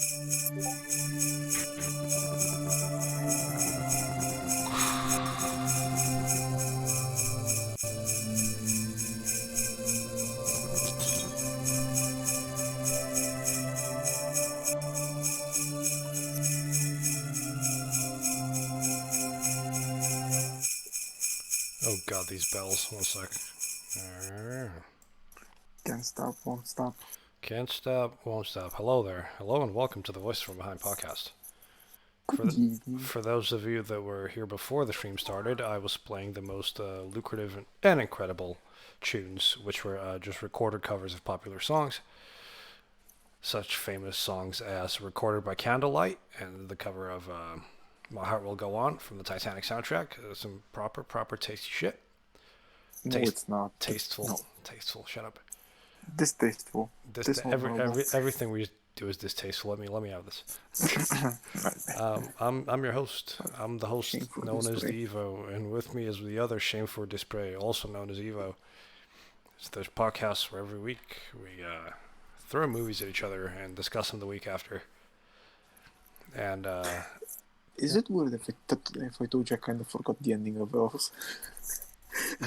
Oh god, these bells. One sec. Can't stop, won't stop. Can't stop, won't stop. Hello there. Hello and welcome to the Voice from Behind podcast. Good evening. For those of you that were here before the stream started, I was playing the most lucrative and incredible tunes, which were just recorded covers of popular songs. Such famous songs as Recorded by Candlelight and the cover of My Heart Will Go On from the Titanic soundtrack. Some proper tasty shit. No, it's not. Tasteful. No. Tasteful. Shut up. Distasteful. Everything we do is distasteful. Let me have this. I'm your host. I'm the host Shameful known as display. the Evo, and with me is the other Shameful Display, also known as Evo. So there's podcasts where every week we throw movies at each other and discuss them the week after. And Is it weird if I told you I kind of forgot the ending of Elves?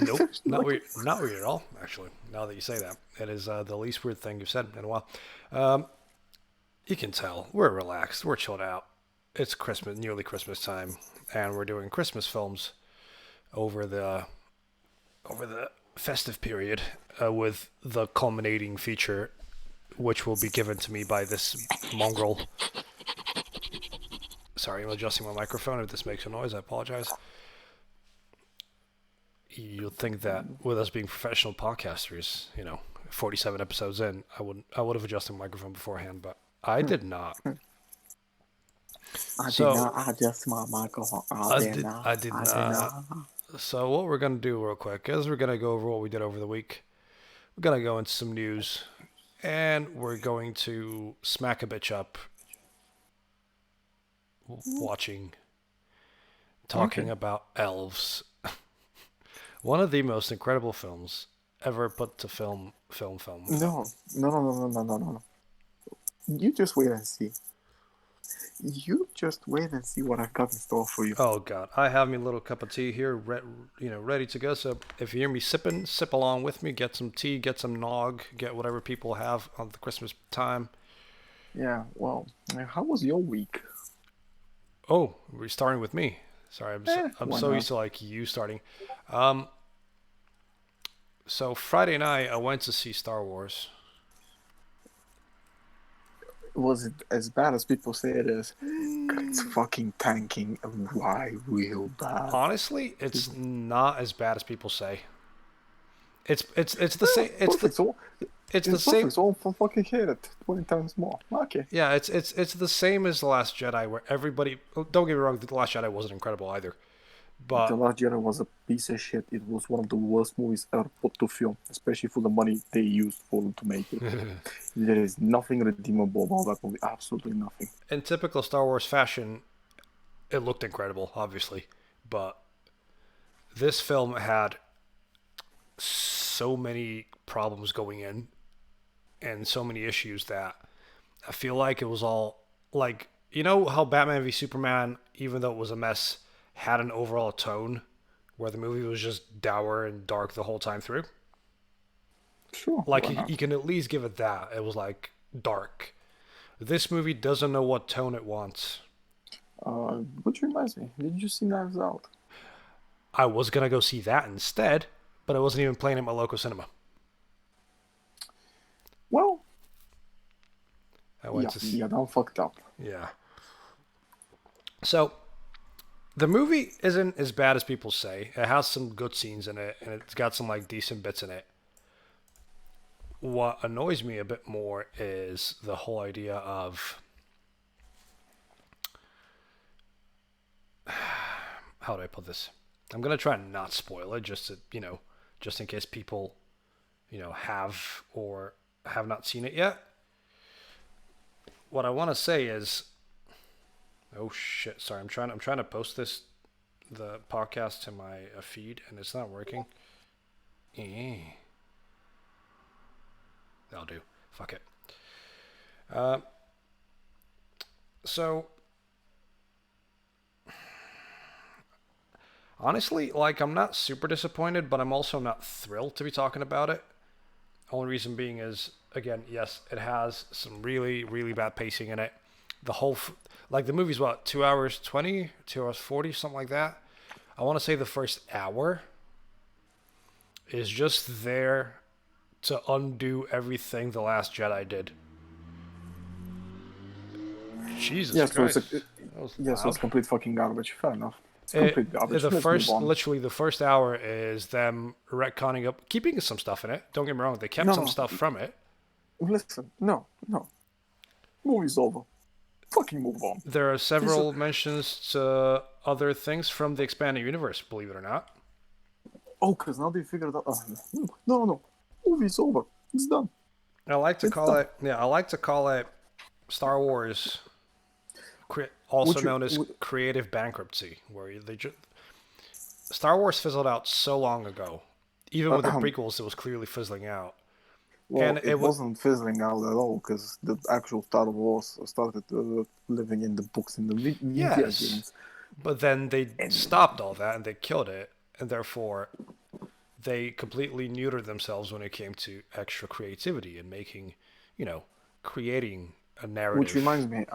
nope, not weird at all. Actually, now that you say that, it is the least weird thing you've said in a while. You can tell we're relaxed, we're chilled out. It's Christmas, nearly Christmas time, and we're doing Christmas films over the festive period with the culminating feature, which will be given to me by this mongrel. Sorry, I'm adjusting my microphone. If this makes a noise, I apologize. You'll think that with us being professional podcasters, 47 episodes in, I would have adjusted my microphone beforehand, but I did not. I did not adjust my microphone. I did not. So what we're going to do real quick is we're going to go over what we did over the week. We're going to go into some news, and we're going to smack a bitch up talking about Elves. One of the most incredible films ever put to film. No. You just wait and see. You just wait and see what I've got in store for you. Oh God, I have me a little cup of tea here, ready to go. So if you hear me sipping, sip along with me. Get some tea, get some nog, get whatever people have on the Christmas time. Yeah, well, how was your week? Oh, we're starting with me. Sorry, I'm so not? used to like you starting. So Friday night I went to see Star Wars. Was it as bad as people say it is? It's fucking tanking. Why real bad? Honestly, it's not as bad as people say. It's the same. It's the same. So fucking hate it 20 times more. Okay. Yeah, it's the same as The Last Jedi, where everybody. Don't get me wrong, The Last Jedi wasn't incredible either, but The Last Jedi was a piece of shit. It was one of the worst movies ever put to film, especially for the money they used to make it. There is nothing redeemable about that movie. Absolutely nothing. in typical Star Wars fashion, it looked incredible, obviously, but this film had so many problems going in and so many issues that I feel like it was all like, how Batman v Superman, even though it was a mess, had an overall tone where the movie was just dour and dark the whole time through. Sure. Like you can at least give it that. It was like dark. This movie doesn't know what tone it wants. Which reminds me, did you see Knives Out? I was gonna go see that instead, but I wasn't even playing at my local cinema. Well, I went to see. Yeah, I'm fucked up. Yeah. So, the movie isn't as bad as people say. It has some good scenes in it, and it's got some like decent bits in it. What annoys me a bit more is the whole idea of how do I put this? I'm gonna try and not spoil it, just in case people, have or have not seen it yet. What I want to say is, oh shit! Sorry, I'm trying to post the podcast to my feed, and it's not working. That'll do. Fuck it. So honestly, like I'm not super disappointed, but I'm also not thrilled to be talking about it. Only reason being is again, yes, it has some really really bad pacing in it. The whole like the movie's what 2 hours 20, 2 hours 40, something like that. I want to say the first hour is just there to undo everything the Last Jedi did. Jesus Yeah, so it's a, Christ, that was yeah, so it's loud. complete fucking garbage. Fair enough. It's complete garbage. The Let's move first, on. literally the first hour is them retconning up, keeping some stuff in it. Don't get me wrong, they kept No, some no, stuff from it. listen, no, no. Movie's over. Fucking move on. There are Piece of, several mentions to other things from the expanded universe, believe it or not. oh, because now they figured out. No, no, no. Movie's over. It's done. I like to It's call done. it, yeah, I like to call it Star Wars, also Would you, known as would, creative bankruptcy, where they just Star Wars fizzled out so long ago. Even with the prequels, it was clearly fizzling out, and well, it it would wasn't fizzling out at all because the actual Star Wars started living in the books in the video yes, games. but then they And stopped all that and they killed it, and therefore they completely neutered themselves when it came to extra creativity and making, you know, creating a which narrative. reminds me,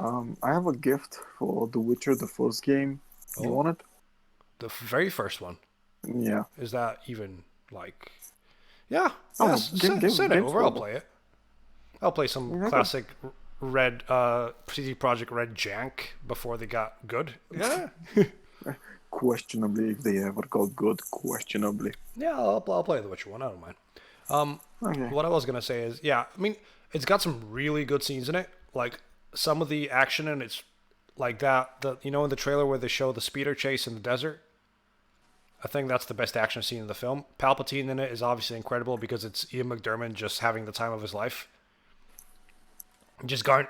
I have a gift for The Witcher, the first game. You Oh, want it? the very first one. Yeah. Is that even like? Yeah, Oh, yes. game, Send it game's over. I'll horrible. play it. I'll play some Yeah, I got classic Red CD Project Red jank before they got good. Yeah, questionably if they ever got good. Questionably. yeah. I'll play the Witcher one. I don't mind. Okay. What I was gonna say is, yeah. I mean, it's got some really good scenes in it. Like some of the action and it's like that. The in the trailer where they show the speeder chase in the desert. I think that's the best action scene in the film. Palpatine in it is obviously incredible because it's Ian McDiarmid just having the time of his life. Just going,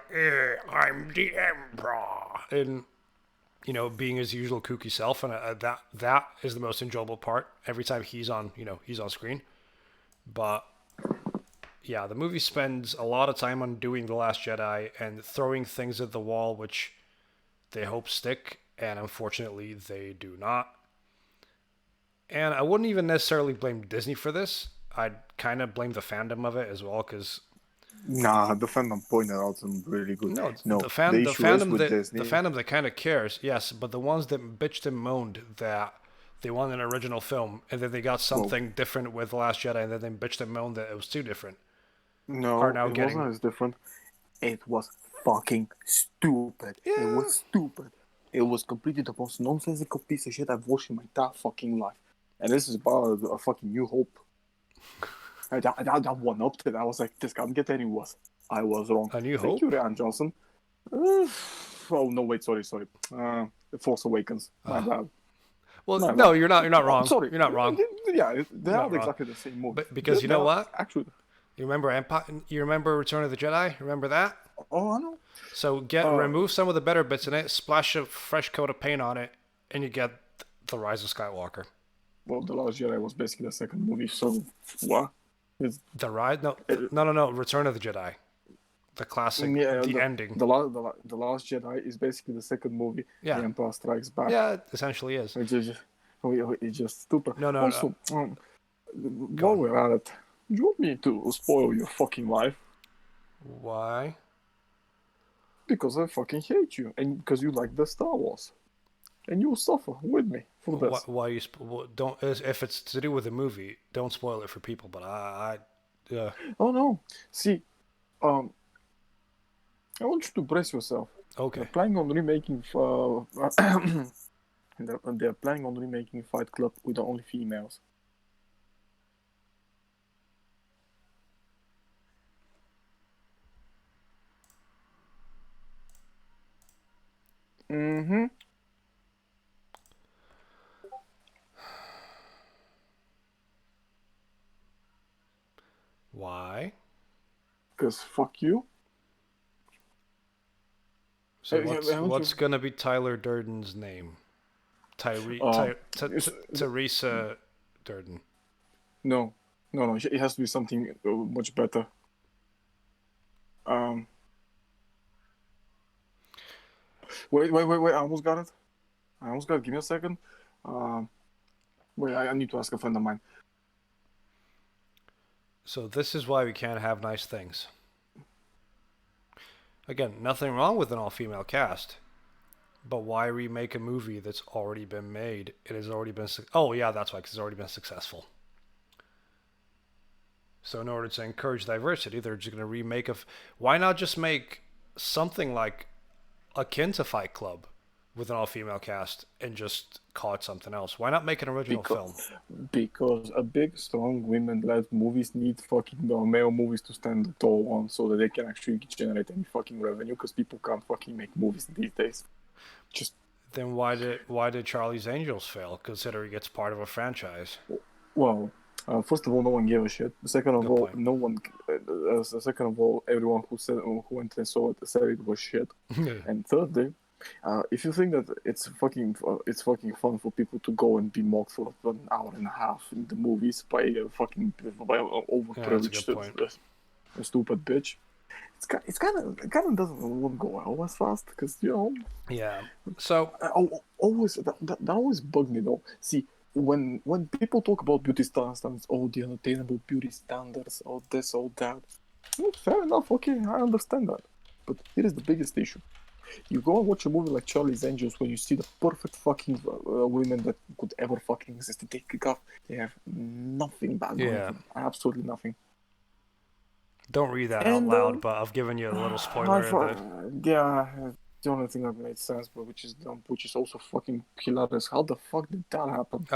I'm the Emperor. And, being his usual kooky self. And that is the most enjoyable part every time he's on screen. But, yeah, the movie spends a lot of time on doing The Last Jedi and throwing things at the wall which they hope stick. And unfortunately, they do not. And I wouldn't even necessarily blame Disney for this. I'd kind of blame the fandom of it as well, because Nah, the fandom pointed out some really good. no, No, the issue is with the Disney. fandom that kind of cares, yes, but the ones that bitched and moaned that they want an original film and then they got Well, something different with The Last Jedi and then they bitched and moaned that it was too different are no, now it wasn't getting as different. It was fucking stupid. It yeah. was stupid. It was completely the most nonsensical piece of shit I've watched in my entire fucking life. And this is about a fucking New Hope. I one upped it. I was like, this can't get any worse. I was wrong. A New Thank you, Hope. Ryan Johnson. Uh, oh no, wait, sorry. The Force Awakens. My bad. Well, My bad. no, you're not Oh, wrong. sorry. You're not wrong. Yeah, they You're are not wrong. exactly the same movie. But because you They know are what? actually. You remember Empire? You remember Return of the Jedi? Remember that? Oh, I know. So Uh, remove some of the better bits in it, splash a fresh coat of paint on it, and you get the Rise of Skywalker. well, The Last Jedi was basically the second movie, so what? It's, The Rise? No, it, no. Return of the Jedi, the classic, yeah, the ending. the Last Jedi is basically the second movie. The Yeah, Empire Strikes Back. yeah, it essentially is. It's just stupid. No, no, no. Also, Go while on. we're at it, do you want me to spoil your fucking life? Why? Because I fucking hate you, and because you like the Star Wars, and you'll suffer with me for Why? this. Why you? Don't. If it's to do with the movie, don't spoil it for people. But Oh no! See, um, I want you to brace yourself. They're okay. planning on remaking. They're planning on remaking Fight Club with only females. Mm-hmm. Why? Because fuck you. So Haven't you? what's gonna be Tyler Durden's name? Um, it's, Teresa Durden. no, no. It has to be something much better. Um, Wait. I almost got it. I almost got it. Give me a second. Um, Wait, I need to ask a friend of mine. So this is why we can't have nice things. Again, nothing wrong with an all-female cast, but why remake a movie that's already been made? It has already been. Oh yeah, that's why, because it's already been successful. So in order to encourage diversity, they're just going to remake of. Why not just make something like akin to Fight Club with an all-female cast and just call it something else? Why not make an original film? Because a big, strong, women-led movies need fucking male movies to stand tall on, so that they can actually generate any fucking revenue. Because people can't fucking make movies these days. Just Then why did Charlie's Angels fail? Considering it's part of a franchise. well, first of all, no one gave a shit. Second of Good all, point. no one. Second of all, everyone who went and saw it said it was shit. And thirdly, if you think that it's fucking fun for people to go and be mocked for 1 hour and a half in the movies by an Yeah, that's a good overprivileged point. stupid bitch, it's kind of doesn't won't go well as fast because Yeah. So always that always bugged me though. See, when people talk about beauty standards, oh, the unattainable beauty standards, oh this, oh that, well, fair enough, okay, I understand that. But here is the biggest issue. You go and watch a movie like Charlie's Angels when you see the perfect fucking women that could ever fucking exist. They kick off. They have nothing bad going yeah, for them. Absolutely nothing. don't read that out And loud, but I've given you a little spoiler. yeah, the only thing that made sense, but which is dumb, which is also fucking hilarious. How the fuck did that happen?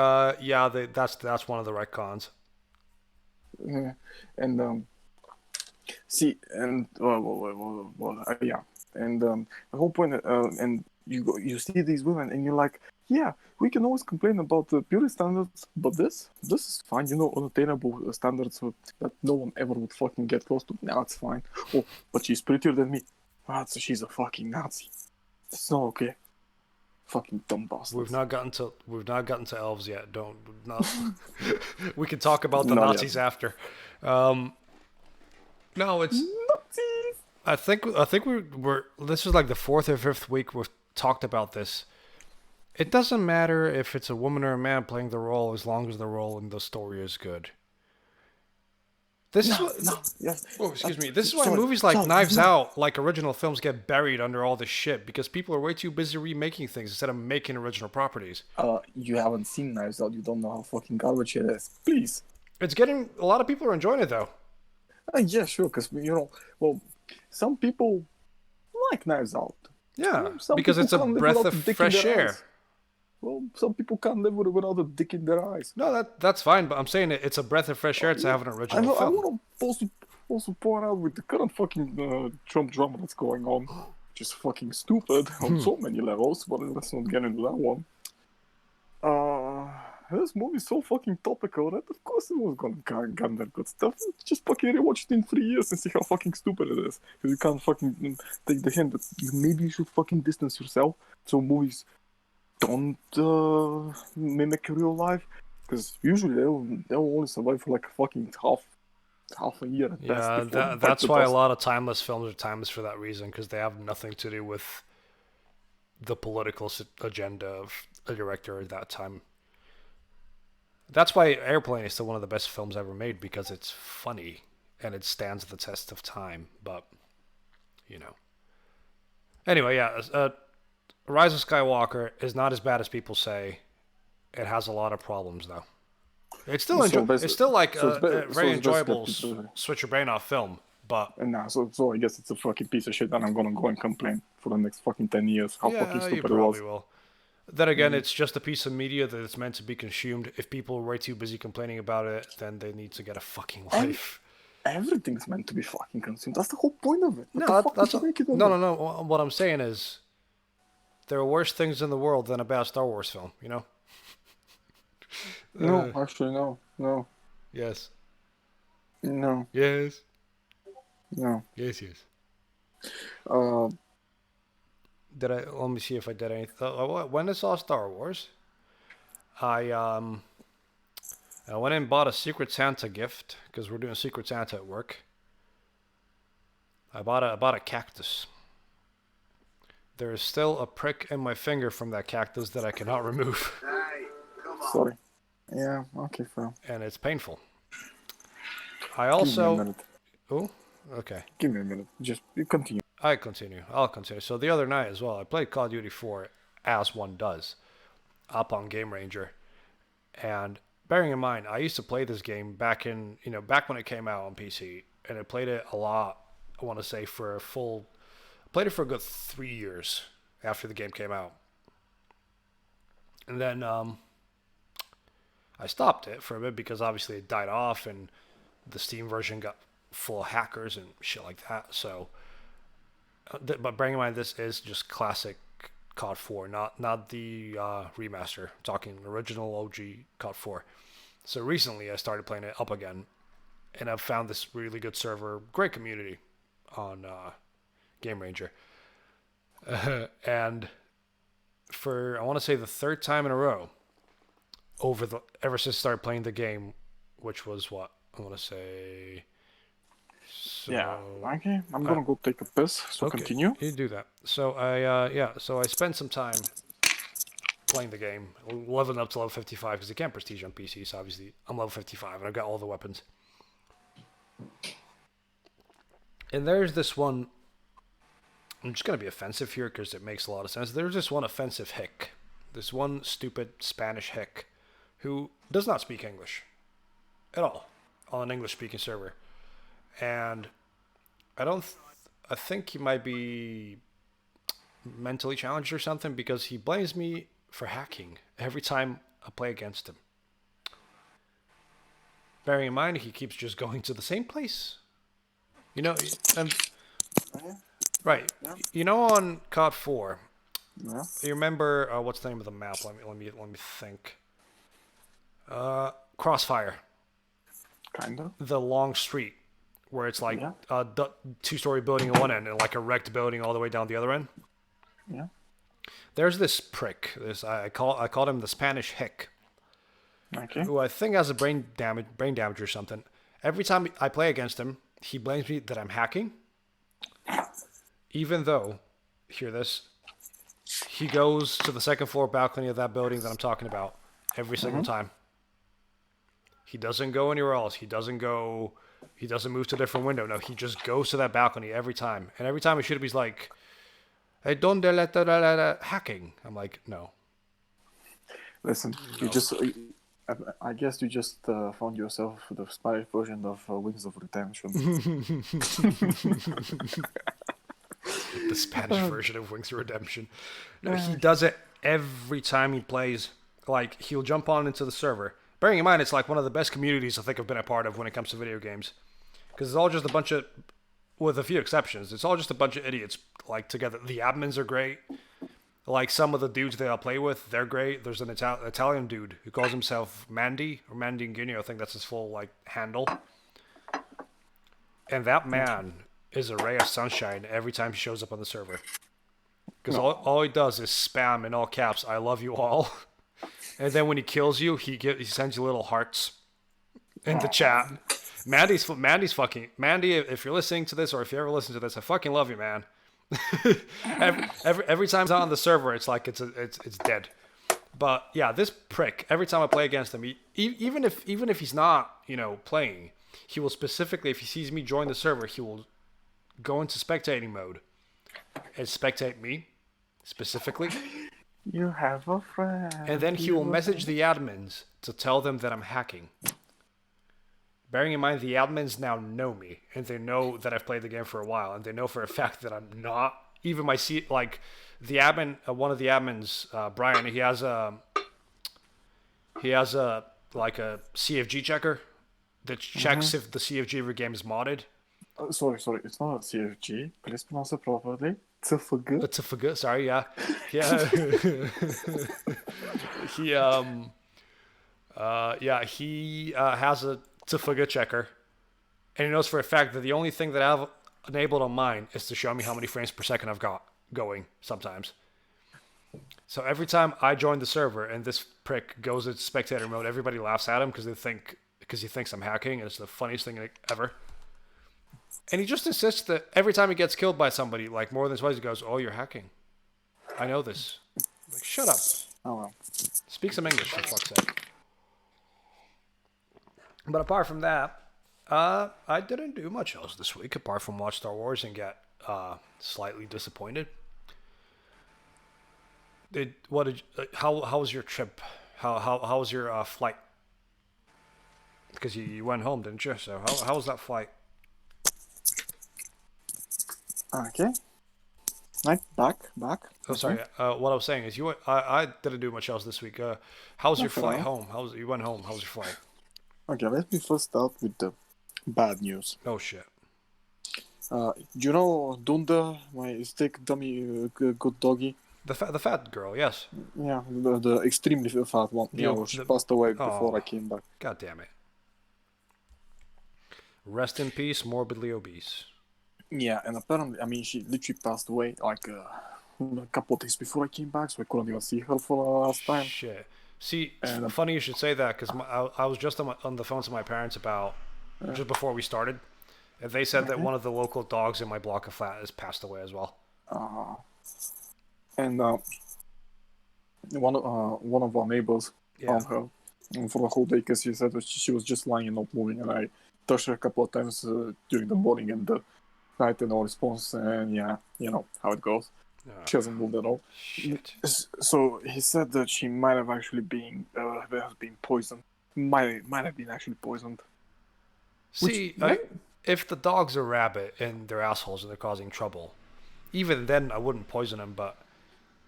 Yeah, that's one of the retcons. Yeah. And see, and yeah, and the whole point, and you see these women, and you're like, yeah, we can always complain about the beauty standards, but this is fine, unattainable standards that no one ever would fucking get close to. Now it's fine. Oh, but she's prettier than me. Ah, so she's a fucking Nazi. It's not okay. Fucking dumb We've bastards. not gotten to elves yet. Don't not. We can talk about the Not yet. Nazis after. Um, no, it's. Nazis. I think we're. This is like the fourth or fifth week we've talked about this. It doesn't matter if it's a woman or a man playing the role, as long as the role in the story is good. This is No, what. no, yes. Oh, excuse me. This is why Sorry, movies like sorry, it's Knives not. Out, like original films, get buried under all this shit because people are way too busy remaking things instead of making original properties. You haven't seen Knives Out. You don't know how fucking garbage it is. Please. It's getting a lot of people are enjoying it though. Yeah, sure. Because well, some people like Knives Out. Yeah, Some because people it's a can't live breath without of a dick in fresh their air. eyes. Well, some people can't live without a dick in their eyes. No, that's fine, but I'm saying it's a breath of fresh air to Yeah, have an original I film. want to also point out with the current fucking Trump drama that's going on, which is fucking stupid on so many levels. But let's not get into that one. This movie's so fucking topical that of course it was gonna get that good stuff. Just fucking rewatch it in 3 years and see how fucking stupid it is. Because you can't fucking take the hint that maybe you should fucking distance yourself so movies don't mimic real life. Because usually they'll only survive for like fucking half a year at best Yeah, before they bite that's the why a dust. lot of timeless films are timeless for that reason because they have nothing to do with the political agenda of a director at that time. That's why Airplane is still one of the best films ever made because it's funny and it stands the test of time. But you know, anyway, yeah, Rise of Skywalker is not as bad as people say. It has a lot of problems though. It's still So It's still like a so very it's basically enjoyable switch your brain off film. But and now so I guess it's a fucking piece of shit, and I'm gonna go and complain for the next fucking 10 years how fucking yeah, you stupid it probably was. will. Then again, it's just a piece of media that is meant to be consumed. If people are way too busy complaining about it, then they need to get a fucking And life. everything's meant to be fucking consumed. That's the whole point of it. What the No, fuck that's did you make it of no, it? no, no. What I'm saying is, there are worse things in the world than a bad Star Wars film. You know? No, actually, no, no, Yes. no, Yes. no. Yes. Yes. Uh, Did I? Let me see if I did anything. When I saw Star Wars, I I went and bought a Secret Santa gift because we're doing Secret Santa at work. I bought a cactus. There is still a prick in my finger from that cactus that I cannot remove, Sorry. Yeah, okay, fine. and it's painful. I Give me a also. minute. Oh, okay. Give me a minute. Just continue. I continue. I'll continue. So the other night as well, I played Call of Duty 4 as one does, up on Game Ranger. And bearing in mind, I used to play this game back in, back when it came out on PC, and I played it a lot. I want to say for a full, I played it for a good 3 years after the game came out, and then I stopped it for a bit because obviously it died off, and the Steam version got full of hackers and shit like that. So, but bearing in mind, this is just classic COD 4, not the remaster. I'm talking original OG COD 4. So recently I started playing it up again, and I've found this really good server, great community on Game Ranger. And for I want to say the third time in a row, ever since I started playing the game, which was what I want to say. So, Yeah. Okay. I'm gonna go take a piss. So okay, continue. you do that. So so I spent some time playing the game, leveling up to level 55 because you can't prestige on PC. So obviously I'm level 55 and I've got all the weapons. And there's this one. I'm just gonna be offensive here because it makes a lot of sense. There's this one offensive hick, this one stupid Spanish hick, who does not speak English at all on an English-speaking server, and I don't. I think he might be mentally challenged or something because he blames me for hacking every time I play against him. Bearing in mind, he keeps just going to the same place. And right. Yeah. On COD 4, Yeah. you remember what's the name of the map? Let me think. Crossfire, Kind of. the long street where it's like Yeah. a two-story building on one end and like a wrecked building all the way down the other end. Yeah. There's this prick. I called him the Spanish hick, Okay. who I think has a brain damage or something. Every time I play against him, he blames me that I'm hacking. Even though, hear this, he goes to the second floor balcony of that building that I'm talking about every single time. He doesn't go anywhere else. He doesn't move to a different window. No, he just goes to that balcony every time. And every time I shoot him, he's like, "Hey, donde la hacking?" I'm like, no. Listen, you just. I guess you just found yourself the Spanish version of Wings of Redemption. The Spanish version of Wings of Redemption. No, he does it every time he plays. Like, he'll jump on into the server. Bearing in mind, it's like one of the best communities I think I've been a part of when it comes to video games. Because it's all just a bunch of, with a few exceptions, it's all just a bunch of idiots, like, together. The admins are great. Like, some of the dudes that I play with, they're great. There's an Italian dude who calls himself Mandy, or Mandinguino, I think that's his full, like, handle. And that man is a ray of sunshine every time he shows up on the server. Because all he does is spam in all caps, "I love you all." And then when he kills you, he sends you little hearts in the chat. Mandy's fucking... Mandy, if you're listening to this, or if you ever listen to this, I fucking love you, man. every time he's on the server, it's like it's dead. But yeah, this prick, every time I play against him, even if he's not, playing, he will specifically, if he sees me join the server, he will go into spectating mode and spectate me specifically. You have a friend. And then he will message the admins to tell them that I'm hacking. Bearing in mind, the admins now know me, and they know that I've played the game for a while, and they know for a fact that I'm not. Even the admin, one of the admins, Brian, he has a a CFG checker that checks if the CFG of your game is modded. Sorry, it's not a CFG. Please pronounce it properly. TFG. It's a forget. Sorry, yeah. He has a TFG checker, and he knows for a fact that the only thing that I've enabled on mine is to show me how many frames per second I've got going sometimes. So every time I join the server and this prick goes into spectator mode, everybody laughs at him because he thinks I'm hacking, and it's the funniest thing ever. And he just insists that every time he gets killed by somebody, like more than twice, he goes, "Oh, you're hacking." I know this. Like, shut up. Oh well. Speak some English, for fuck's sake. But apart from that, I didn't do much else this week apart from watch Star Wars and get slightly disappointed. How was your trip? How was your flight? Because you went home, didn't you? So how was that flight? Okay. Like back. Oh, Okay. sorry. What I was saying is I didn't do much else this week. How was your Okay. flight home? You went home? How was your flight? Okay, let me first start with the bad news. Oh shit. Do you know Dunda, my steak dummy, good doggy? The fat girl, yes. Yeah, the extremely fat one. She passed away before I came back. God damn it. Rest in peace, morbidly obese. Yeah, and apparently, I mean, she literally passed away like a couple of days before I came back, so I couldn't even see her for the last time. Shit. See, it's And funny you should say that because I was just on the phone to my parents about just before we started, and they said that one of the local dogs in my block of flat has passed away as well. and one of our neighbors found her for the whole day because she said that she was just lying and not moving, and I touched her a couple of times during the morning and the night and no response, and yeah, you know how it goes. She hasn't moved at all. Shit. So he said that she might have actually been poisoned. Might have been actually poisoned. See, if the dog's a rabbit and they're assholes and they're causing trouble, even then I wouldn't poison them. But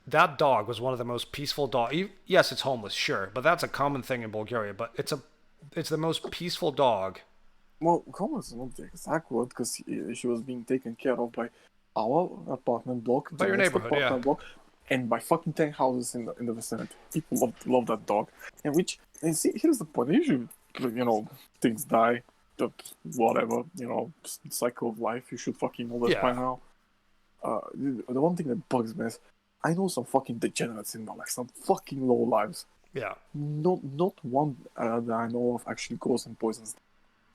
that dog was one of the most peaceful dogs. Yes, it's homeless, sure, but that's a common thing in Bulgaria. But it's the most peaceful dog. Well, Coleman's not the exact word because she was being taken care of by our apartment block, By your neighborhood, block, and by fucking 10 houses in the vicinity. People love that dog. And see, here's the point. Usually, things die, but whatever, cycle of life. You should fucking know that by now. The one thing that bugs me is I know some fucking degenerates in my life, some fucking low lives. Yeah. Not one that I know of actually goes and poisons.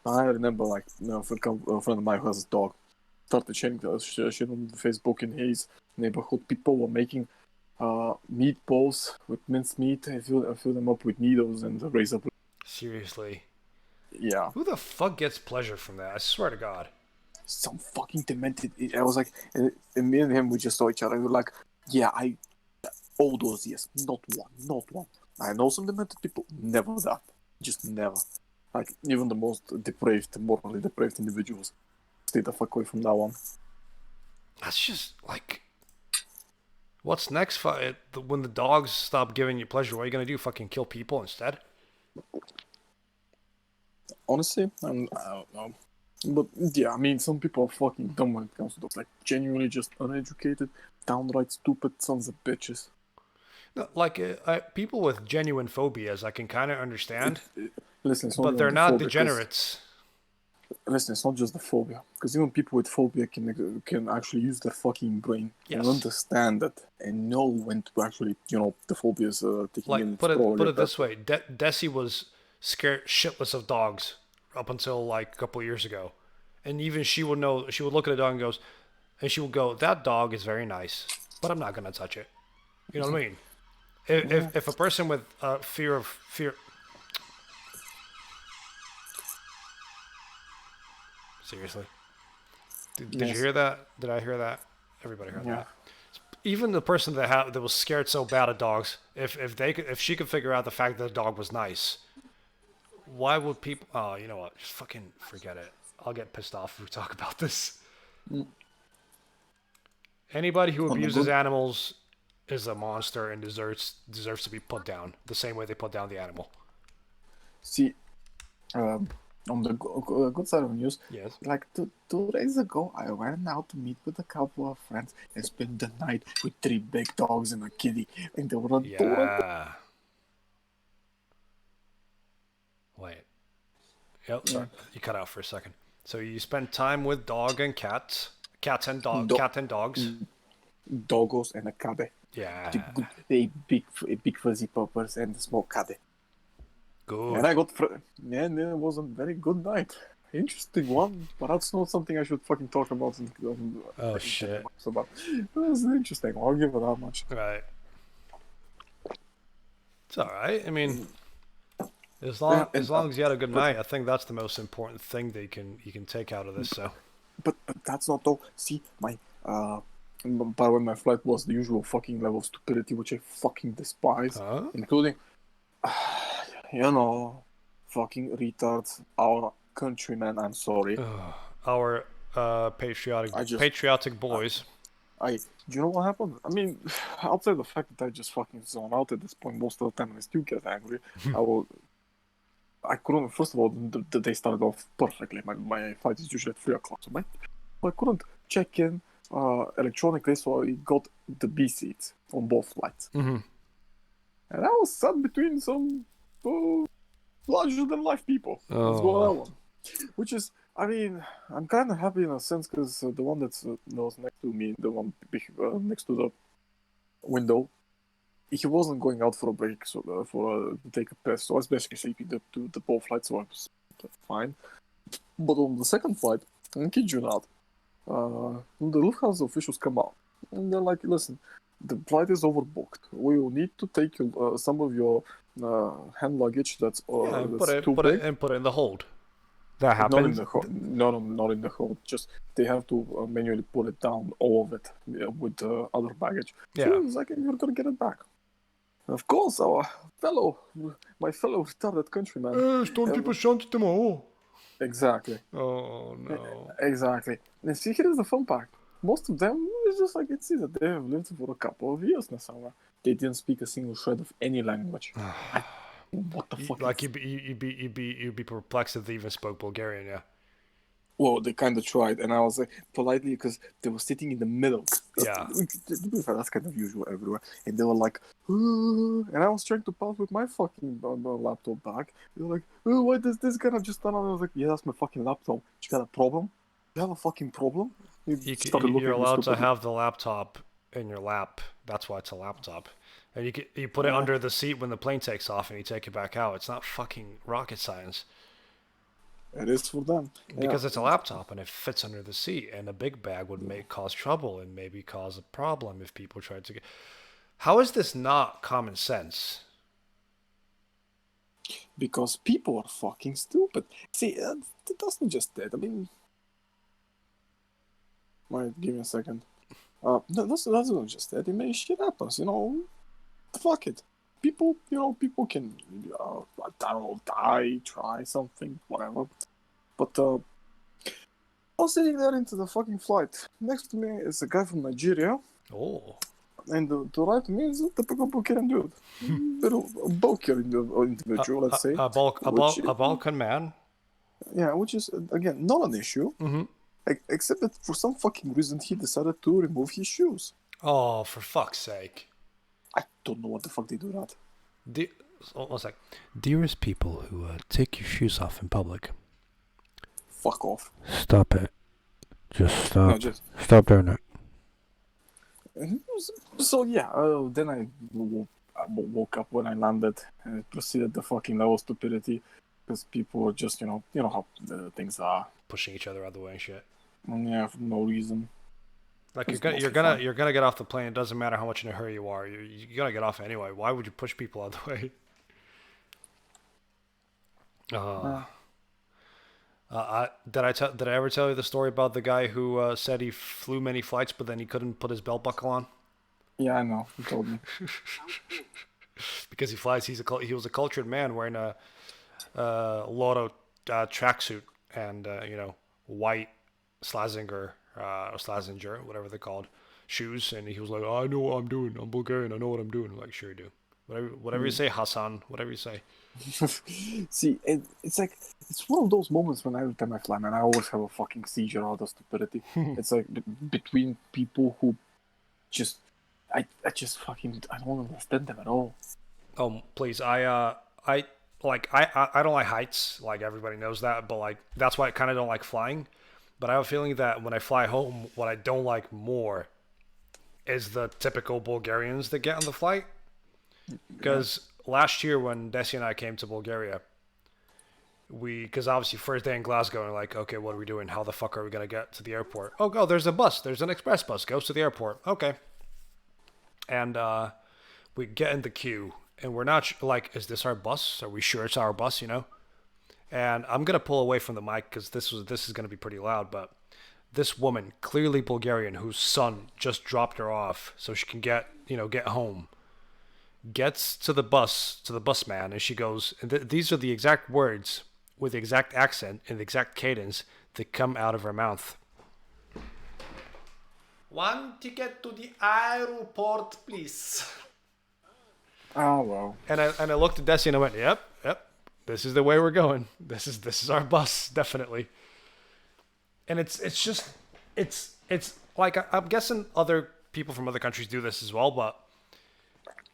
I remember, a friend of mine who has a dog started sharing shit on Facebook, in his neighborhood. People were making meatballs with minced meat and fill them up with needles and razor blades. Seriously. Yeah. Who the fuck gets pleasure from that? I swear to God. Some fucking demented. I was like, and me and him, we just saw each other. We were like, yeah, all those years, not one. I know some demented people, never that. Just never. Like, even the most morally depraved individuals stay the fuck away from that one. That's just, like... What's next? When the dogs stop giving you pleasure, what are you going to do? Fucking kill people instead? Honestly, I don't know. But, yeah, I mean, some people are fucking dumb when it comes to dogs. Like, genuinely just uneducated, downright stupid sons of bitches. No, like, people with genuine phobias, I can kind of understand. Listen, but they're not degenerates. Listen, it's not just the phobia, because even people with phobia can actually use their fucking brain and understand that and know when to actually, the phobia is taking in. Put it this way: Desi was scared shitless of dogs up until like a couple of years ago, and even she would know. She would look at a dog and she would go, "That dog is very nice, but I'm not gonna touch it." You know what I mean? If a person with fear. Seriously? Did you hear that? Did I hear that? Everybody heard that. Even the person that was scared so bad of dogs, if she could figure out the fact that the dog was nice, why would people? Oh, you know what? Just fucking forget it. I'll get pissed off if we talk about this. Anybody who abuses animals is a monster and deserves to be put down the same way they put down the animal. See, on the good side of the news, yes. Like 2 days ago, I went out to meet with a couple of friends and spent the night with 3 big dogs and a kitty, and they were adorable. Yeah. Wait. Yep. Sorry, you cut out for a second. So you spent time with dog and cats, cat and dogs, doggos and a caddy. Yeah. A big fuzzy puppers and a small caddy. Good. And I got and it was a very good night. interesting one, but that's not something I should fucking talk about in Oh the internet shit! about. It was interesting. I'll give it that much. Right. It's all right. I mean, as long Yeah, as and long as you had a good but night, I think that's the most important thing that you can take out of this. So. but that's not all. See, my uh, by the way, my flight was the usual fucking level of stupidity, which I fucking despise, Huh? including, you know, fucking retards, our countrymen. I'm sorry. Our patriotic I just, patriotic I, boys. do you know what happened? I mean, outside the fact that I just fucking zone out at this point most of the time, and I still get angry. I will. I couldn't. First of all, the day started off perfectly. My flight is usually at 3 o'clock, so I couldn't check in electronically, so I got the B seats on both flights, Mm-hmm. and I was sat between some uh, larger than life people. Let's go with that Oh. one. Which is, I mean, I'm kind of happy in a sense because the one that was next to me, the one next to the window, he wasn't going out for a break, so to take a piss. So I was basically sleeping the both flights, so I was fine. But on the second flight, I kid you not, the Lufthansa officials come out and they're like, "Listen, the flight is overbooked. We will need to take some of your hand luggage Yeah, and that's too big." put it in the hold. That Not in happens. the no, not in the hold. Just they have to manually put it down, all of it, with other baggage. So Yeah. it's like you're gonna get it back. Of course, fellow, my fellow retarded countryman. Stonti uh, shanti tomorrow. Exactly, Oh no. exactly. And see, here's the fun part. Most of them is just like it's that they have lived for a couple of years now somewhere. They didn't speak a single shred of any language. I, what the fuck Like is? you'd be perplexed if they even spoke Bulgarian. Yeah. Well, they kind of tried, and I was like politely because they were sitting in the middle. Yeah. To be fair, that's kind of usual everywhere. And they were like, and I was trying to pass with my fucking laptop back. They were like, why does this guy not just stand on? I was like, yeah, that's my fucking laptop. You got a problem? You have a fucking problem? He started You're looking at me allowed to stupidly. have the laptop in your lap. That's why it's a laptop. And you put it Yeah, under the seat when the plane takes off, and you take it back out. It's not fucking rocket science. it is for them. Yeah, Because it's a laptop and it fits under the seat, and a big bag would make cause trouble and maybe cause a problem if people tried to get. How is this not common sense? because people are fucking stupid. See, that's not just that. I mean, wait, give me a second. No, that's not just that. I mean, shit happens, you know. Fuck it. People can, I don't know, die, try something, whatever. But I was sitting there into the fucking flight. Next to me is a guy from Nigeria, Oh, and to right to me is a typical Bulgarian dude. A bulkier individual, let's say, A Balkan man. which is, again, not an issue, Mm-hmm. except that for some fucking reason he decided to remove his shoes. Oh, for fuck's sake. I don't know what the fuck they do that. De- One sec. Dearest people who take your shoes off in public, Fuck off. stop it. Just No, stop. just Stop doing it. So yeah, then I woke up when I landed and proceeded the fucking level of stupidity because people were just you know how the things are. Pushing each other out of the way and shit. Yeah, for no reason. Like It's mostly fun. you're gonna get off the plane. It doesn't matter how much in a hurry you are. You're gonna get off anyway. Why would you push people out of the way? Uh, Uh, did I ever tell you the story about the guy who said he flew many flights, but then he couldn't put his belt buckle on yeah, I know. You told me. because he flies. He was a cultured man wearing a Lotto tracksuit and white Slazenger, whatever they're called, shoes, and he was like, "I know what I'm doing. I'm Bulgarian. I know what I'm doing." I'm like, sure you do. Whatever you say, Hassan. Whatever you say. See, it's like it's one of those moments when every time I fly, man, I always have a fucking seizure out of stupidity. It's like between people who just, I just fucking, I don't understand them at all. Oh, please. I don't like heights. Like everybody knows that, but like that's why I kind of don't like flying. But I have a feeling that when I fly home, what I don't like more is the typical Bulgarians that get on the flight. Yeah. Because last year when Desi and I came to Bulgaria, because obviously first day in Glasgow, and like, okay, what are we doing? How the fuck are we gonna get to the airport? Oh, go, there's a bus. There's an express bus. Goes to the airport. Okay. And we get in the queue, and we're not like, is this our bus? Are we sure it's our bus? And I'm gonna pull away from the mic because this is gonna be pretty loud. But this woman, clearly Bulgarian, whose son just dropped her off so she can get home, gets to the bus man, and she goes, and these are the exact words with the exact accent and the exact cadence that come out of her mouth. One ticket to the airport, please. Oh well. And I looked at Desi and I went, yep. This is the way we're going. This is our bus, definitely. And it's like, I'm guessing other people from other countries do this as well, but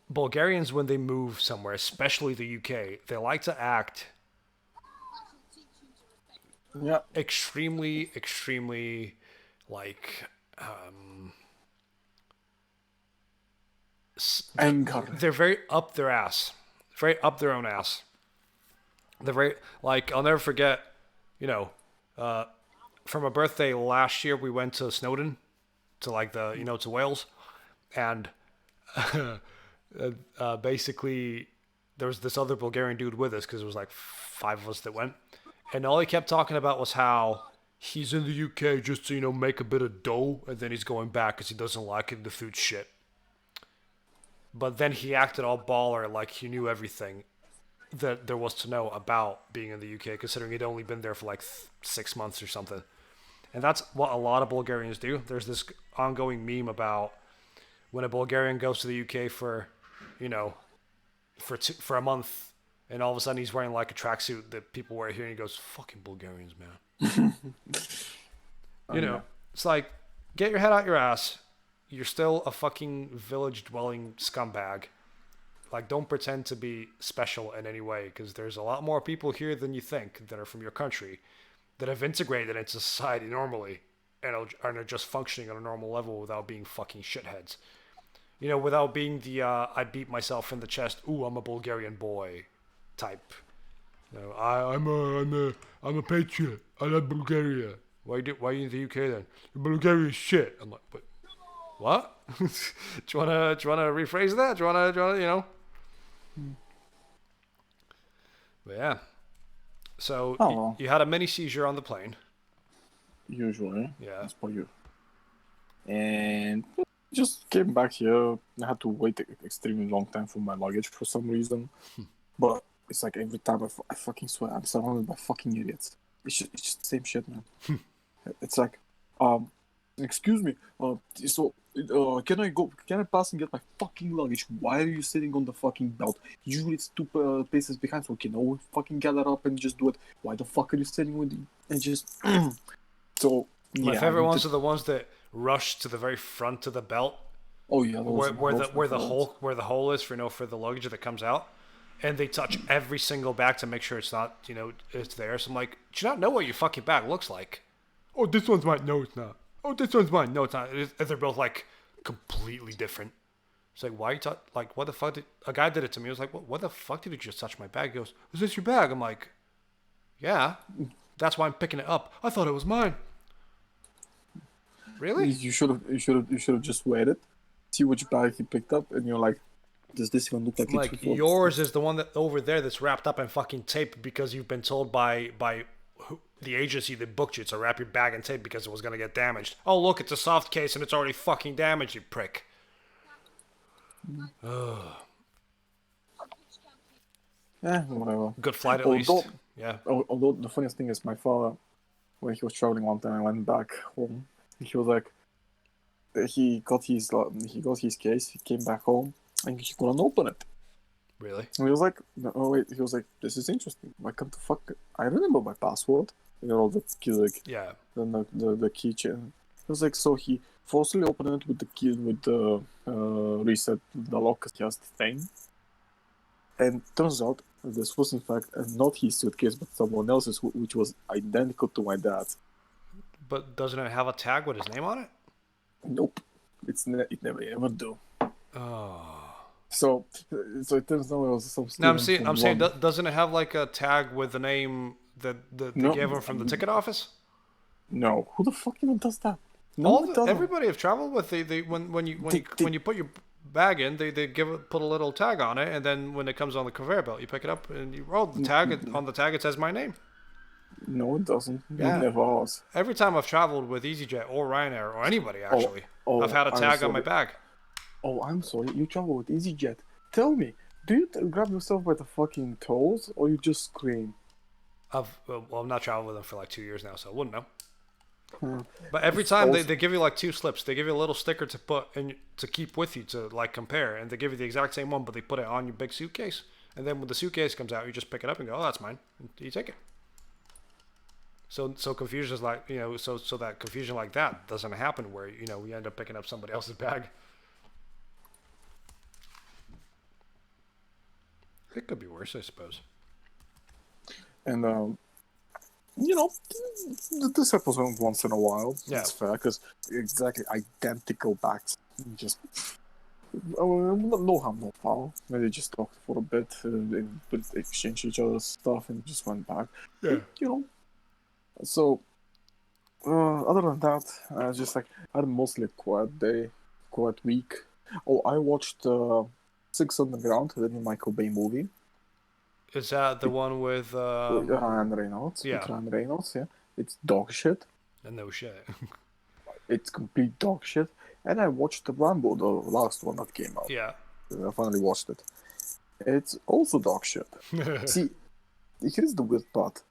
Bulgarians, when they move somewhere, especially the UK, they like to act Yeah. extremely, extremely like Anger. they're very up their ass, very up their own ass. They're very like, I'll never forget, from a birthday last year, we went to Snowdon, to like to Wales, and basically there was this other Bulgarian dude with us because it was like 5 of us that went, and all he kept talking about was how he's in the UK just to make a bit of dough, and then he's going back because he doesn't like it, the food shit. But then he acted all baller like he knew everything that there was to know about being in the UK, considering he'd only been there for like 6 months or something. And that's what a lot of Bulgarians do. There's this ongoing meme about when a Bulgarian goes to the UK for a month, and all of a sudden he's wearing like a tracksuit that people wear here, and he goes, "Fucking Bulgarians, man." It's like, get your head out your ass. You're still a fucking village-dwelling scumbag. Like, don't pretend to be special in any way, because there's a lot more people here than you think that are from your country that have integrated into society normally and are just functioning on a normal level without being fucking shitheads. Without being the I beat myself in the chest, ooh, I'm a Bulgarian boy type. I'm a patriot. I love Bulgaria. Why are you in the UK then? Bulgaria is shit. I'm like, what? do you wanna rephrase that? Do you wanna But yeah. So you had a mini seizure on the plane. Usually. Yeah. As per you. And just came back here. I had to wait an extremely long time for my luggage for some reason. But it's like every time I fucking swear, I'm surrounded by fucking idiots. It's just the same shit, man. It's like, excuse me, can I pass and get my fucking luggage? Why are you sitting on the fucking belt? Usually it's 2 places behind, so we can all fucking gather up and just do it. Why the fuck are you sitting with me? And just, so, yeah. My favorite ones are the ones that rush to the very front of the belt. Oh yeah, where the hole is for the luggage that comes out, and they touch every single bag to make sure it's not it's there. So I'm like, do you not know what your fucking bag looks like? Oh, this one's mine. No, it's not. Oh, this one's mine. No, it's not. They're both like completely different. It's like, why you like, what the fuck a guy did it to me? I was like, what the fuck did you just touch my bag? He goes, is this your bag? I'm like, yeah, that's why I'm picking it up. I thought it was mine. Really? You should have just waited, see which bag he picked up, and you're like, does this even look like it's yours is the one that over there that's wrapped up in fucking tape because you've been told by the agency that booked you to wrap your bag in tape because it was going to get damaged. Oh, look, it's a soft case and it's already fucking damaged, you prick. Yeah, whatever. Good flight at least. Yeah. Although the funniest thing is my father, when he was traveling one time, I went back home. He was like, he got his case. He came back home and he couldn't open it. Really? And he was like, no, oh wait. He was like, this is interesting. Like, what the fuck? I remember my password. The key, like, yeah. Then the keychain. It was like, so he forcibly opened it with the key, with the reset the lock just thing. And turns out this was in fact not his suitcase, but someone else's, which was identical to my dad's. But doesn't it have a tag with his name on it? Nope, it never ever do. Oh. So it turns out it was some. No, I'm saying, doesn't it have like a tag with the name that they No, gave him from the ticket office? no. Who the fuck even does that? No All one the, does that. everybody I've traveled with, they when you put your bag in, they put a little tag on it, and then when it comes on the conveyor belt, you pick it up and you roll the tag. On the tag, it says my name. No, it doesn't. It Yeah. never has. Every time I've traveled with EasyJet or Ryanair or anybody Oh, actually, I've oh, had a I'm tag on my sorry. bag. Oh, I'm sorry. You travel with EasyJet. Tell me, do you grab yourself by the fucking toes or you just scream? I'm not traveling with them for like 2 years now, so I wouldn't know. Hmm. But every time Also, they give you like two slips, they give you a little sticker to put and to keep with you to like compare, and they give you the exact same one, but they put it on your big suitcase, and then when the suitcase comes out, you just pick it up and go, oh, that's mine, and you take it. So confusion is like so that confusion like that doesn't happen where we end up picking up somebody else's bag. It could be worse, I suppose. and you know, this happens once in a while. Yeah. It's fair because exactly identical bags. Just no harm, no foul. Maybe just talked for a bit, and exchanged each other's stuff, and just went back. Yeah. So other than that, just like I had mostly a quiet day, quiet week. Oh, I watched Six Underground, the new Michael Bay movie. Is that the one with Ryan Reynolds. yeah. With Ryan Reynolds, yeah. It's dog shit. No shit. It's complete dog shit. And I watched the Rambo, the last one that came out. Yeah. I finally watched it. It's also dog shit. See, here's the weird part.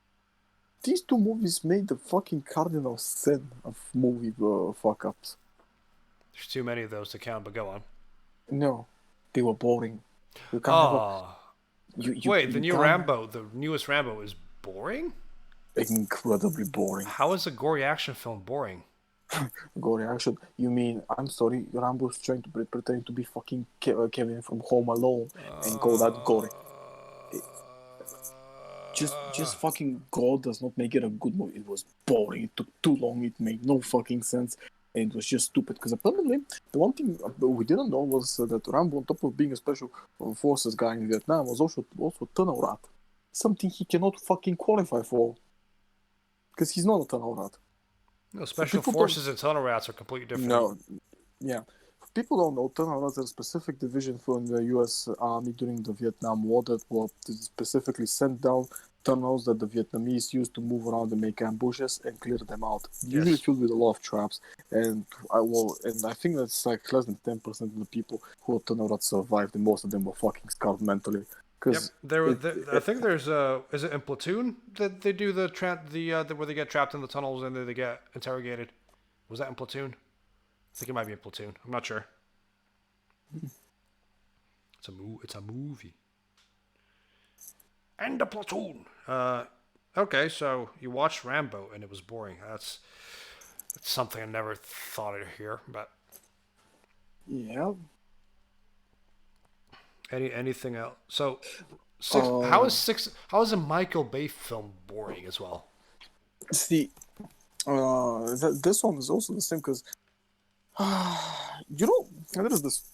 These two movies made the fucking cardinal sin of movie fuck ups. There's too many of those to count, but go on. No, they were boring. You can't have a. Oh. You The new can't- Rambo, the newest Rambo is boring? Incredibly boring. How is a gory action film boring? Gory action. You mean, I'm sorry, Rambo's trying to pretend to be fucking Kevin from Home Alone and go that gory. Just fucking God does not make it a good movie. It was boring. It took too long. It made no fucking sense. And it was just stupid. Because apparently, the one thing we didn't know was that Rambo, on top of being a special forces guy in Vietnam, was also tunnel rat. Something he cannot fucking qualify for. Because he's not a tunnel rat. No, special forces and tunnel rats are completely different. No, yeah. People don't know, tunnel rats are a specific division from the U.S. Army during the Vietnam War that were specifically sent down tunnels that the Vietnamese used to move around and make ambushes and clear them out. Usually filled with a lot of traps. And I think that's like less than 10% of the people who are tunnel rats survived, and most of them were fucking scarred mentally. Yep, I think there's is it in Platoon that they do the where they get trapped in the tunnels and then they get interrogated? Was that in Platoon? I think it might be in Platoon. I'm not sure. It's a movie. And a Platoon. Okay, so you watched Rambo and it was boring. That's something I never thought I'd hear. But yeah. Anything else? So, how is a Michael Bay film boring as well? See, this one is also the same because there is this.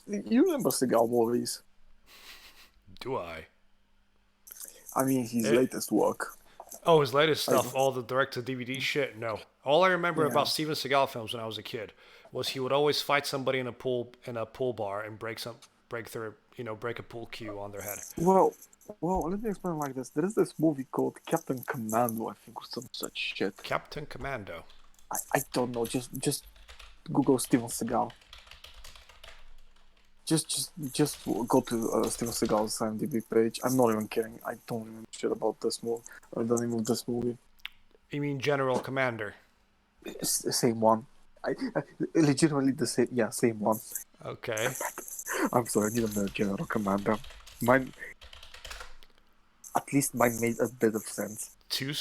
You remember Seagal movies? Do I? I mean, his latest work. Oh, his latest stuff, all the direct-to-DVD shit? No. All I remember about Steven Seagal films when I was a kid was he would always fight somebody in a pool bar and break a pool cue on their head. Well, let me explain like this. There is this movie called Captain Commando, I think, or some such shit. Captain Commando. I don't know. Just Google Steven Seagal. Just go to Steven Seagal's IMDb page. I'm not even kidding. I don't remember shit about this movie. The name of this movie. You mean General Commander? It's the same one. I legitimately the same. Yeah, same one. Okay. I'm sorry. I need a General Commander. Mine made a bit of sense. Two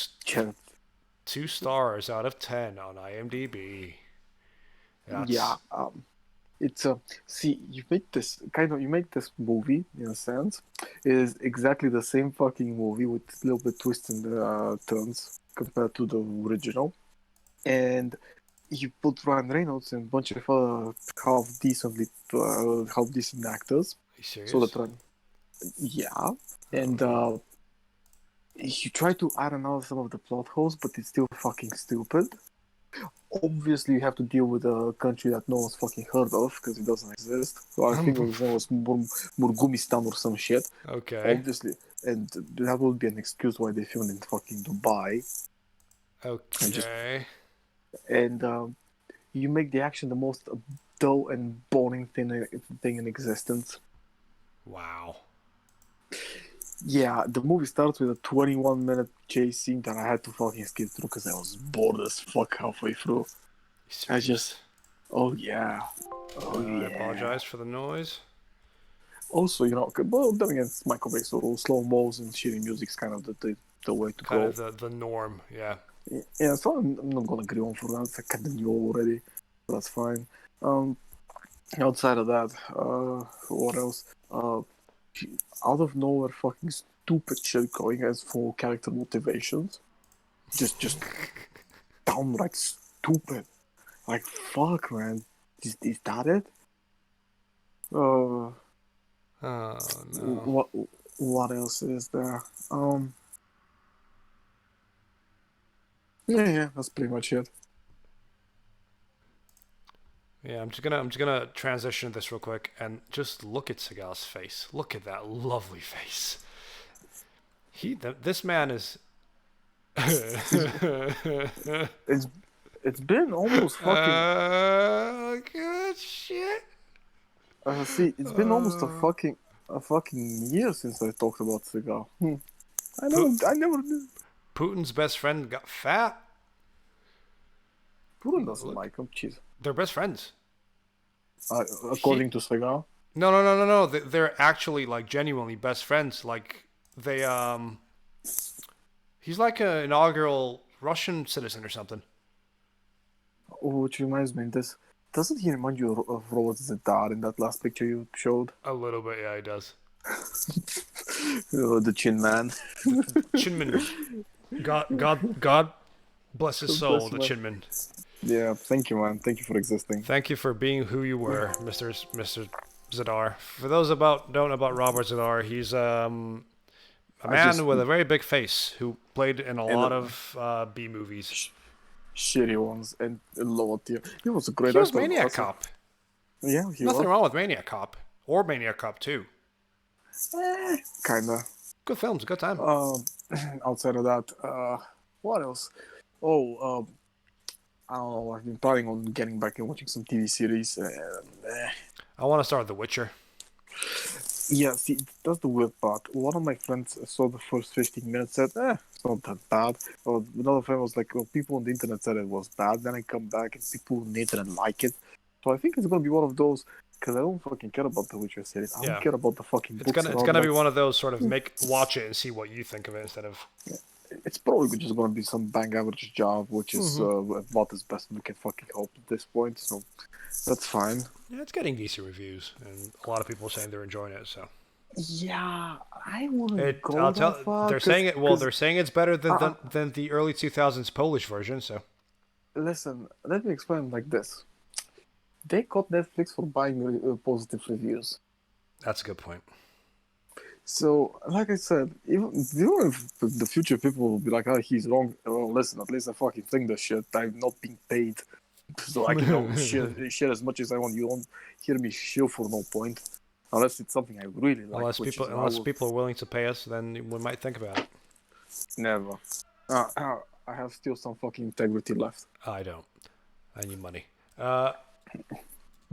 stars out of 10 on IMDb. Yeah. It's see, you make this movie in a sense. It is exactly the same fucking movie with a little bit twists and turns compared to the original, and you put Ryan Reynolds and a bunch of other half decent actors. Are you serious? So that yeah, and you try to iron out some of the plot holes, but it's still fucking stupid. Obviously, you have to deal with a country that no one's fucking heard of because it doesn't exist. So I think his name was Murgumistan or some shit. Okay. Obviously, and that would be an excuse why they filmed in fucking Dubai. And just Okay. and you make the action the most dull and boring thing in existence. Wow. Yeah, the movie starts with a 21-minute chase scene that I had to fucking skip through because I was bored as fuck halfway through. You I serious? just, oh yeah, oh I yeah. apologize for the noise. Also, well, then again, it's Michael Bay, so slow mos and shitty music's kind of the way to Kind go. of the norm. Yeah. Yeah, so I'm not gonna agree on for that. It's kind of new already, so that's fine. Um, Outside of that, what else? Out of nowhere, fucking stupid shit going as for character motivations. Just downright stupid. Like fuck, man. Is that it? Uh, Oh no. what else is there? Yeah, that's pretty much it. Yeah, I'm just gonna transition this real quick and just look at Seagal's face. Look at that lovely face. This man is. It's it's it's been almost fucking. Good shit. See, it's been almost Uh, a fucking year since I talked about cigar. Pu- I never knew. Putin's best friend got fat. Putin doesn't Look, like him. Jeez. they're best friends. He According to cigar. no. They're actually like genuinely best friends. Like they he's like an inaugural Russian citizen or something. Which reminds me, this doesn't he remind you of Robert Zedar in that last picture you showed? A little bit, yeah, he does. The Chin Man. Chinman, God bless his soul, Bless the you, man. Chinman. Yeah, thank you, man. Thank you for existing. Thank you for being who you were, Mister Zadar. For those about don't know about Robert Zadar, he's a I just man with a very big face who played in a and lot of B movies. shitty ones and lower tier. He was a great He was actor, Maniac also. Cop. Yeah, he Nothing was. wrong with Maniac Cop or Maniac Cop 2. Kinda. Good films, good time. Um, Outside of that, what else? Oh, I don't know. I've been planning on getting back and watching some TV series. I want to start The Witcher. Yeah, see, that's the weird part. One of my friends saw the first 15 minutes, said, it's not that bad. Or another friend was like, well, people on the internet said it was bad. Then I come back and people on the internet like it. So I think it's gonna be one of those, because I don't fucking care about the Witcher series. I don't Yeah, care about the fucking books it's and all gonna be that. one of those sort of watch it and see what you think of it instead of. It's probably just gonna be some bang average job, which is what is best we can fucking hope at this point. So that's fine. Yeah, it's getting decent reviews, and a lot of people are saying they're enjoying it. So Yeah, I wouldn't it, go I'll that tell. far They're saying it. Well, because they're saying it's better than uh, than the early 2000s Polish version. So listen, let me explain like this. They caught Netflix for buying positive reviews. that's a good point. So, like I said, even if the future people will be like, "Oh, he's wrong," well, listen, at least I fucking think the shit. I'm not being paid, so I can share as much as I want. You don't hear me shill for no point, unless it's something I really like, which is I Unless will people are willing to pay us, then we might think about it. never. I have still some fucking integrity left. I don't. I need money.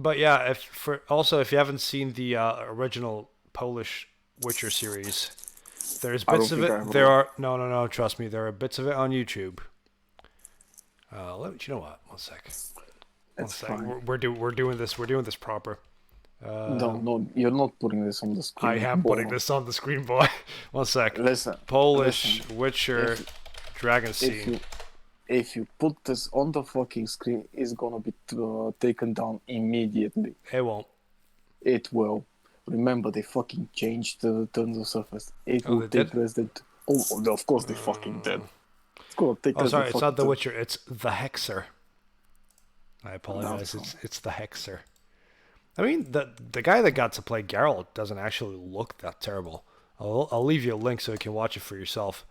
But yeah, if you haven't seen the original Polish Witcher series, there's I don't bits of think I it. ever There will. are no. Trust me, there are bits of it on YouTube. You know what? One sec. One It's sec. fine. We're doing this. We're doing this proper. No, you're not putting this on the I screen. am putting this on the screen, boy. One sec. Listen, Polish listen. Witcher If dragon if scene. you put this on the fucking screen, it's gonna be taken down immediately. It won't. It will. Remember, they fucking changed the terms of surface. It Oh, will they take did. less than. Oh, of course they fucking did. It's gonna take Oh, less than sorry. It's not the fucking. Witcher. It's the Hexer. I apologize. No. It's the Hexer. I mean, the guy that got to play Geralt doesn't actually look that terrible. I'll leave you a link so you can watch it for yourself.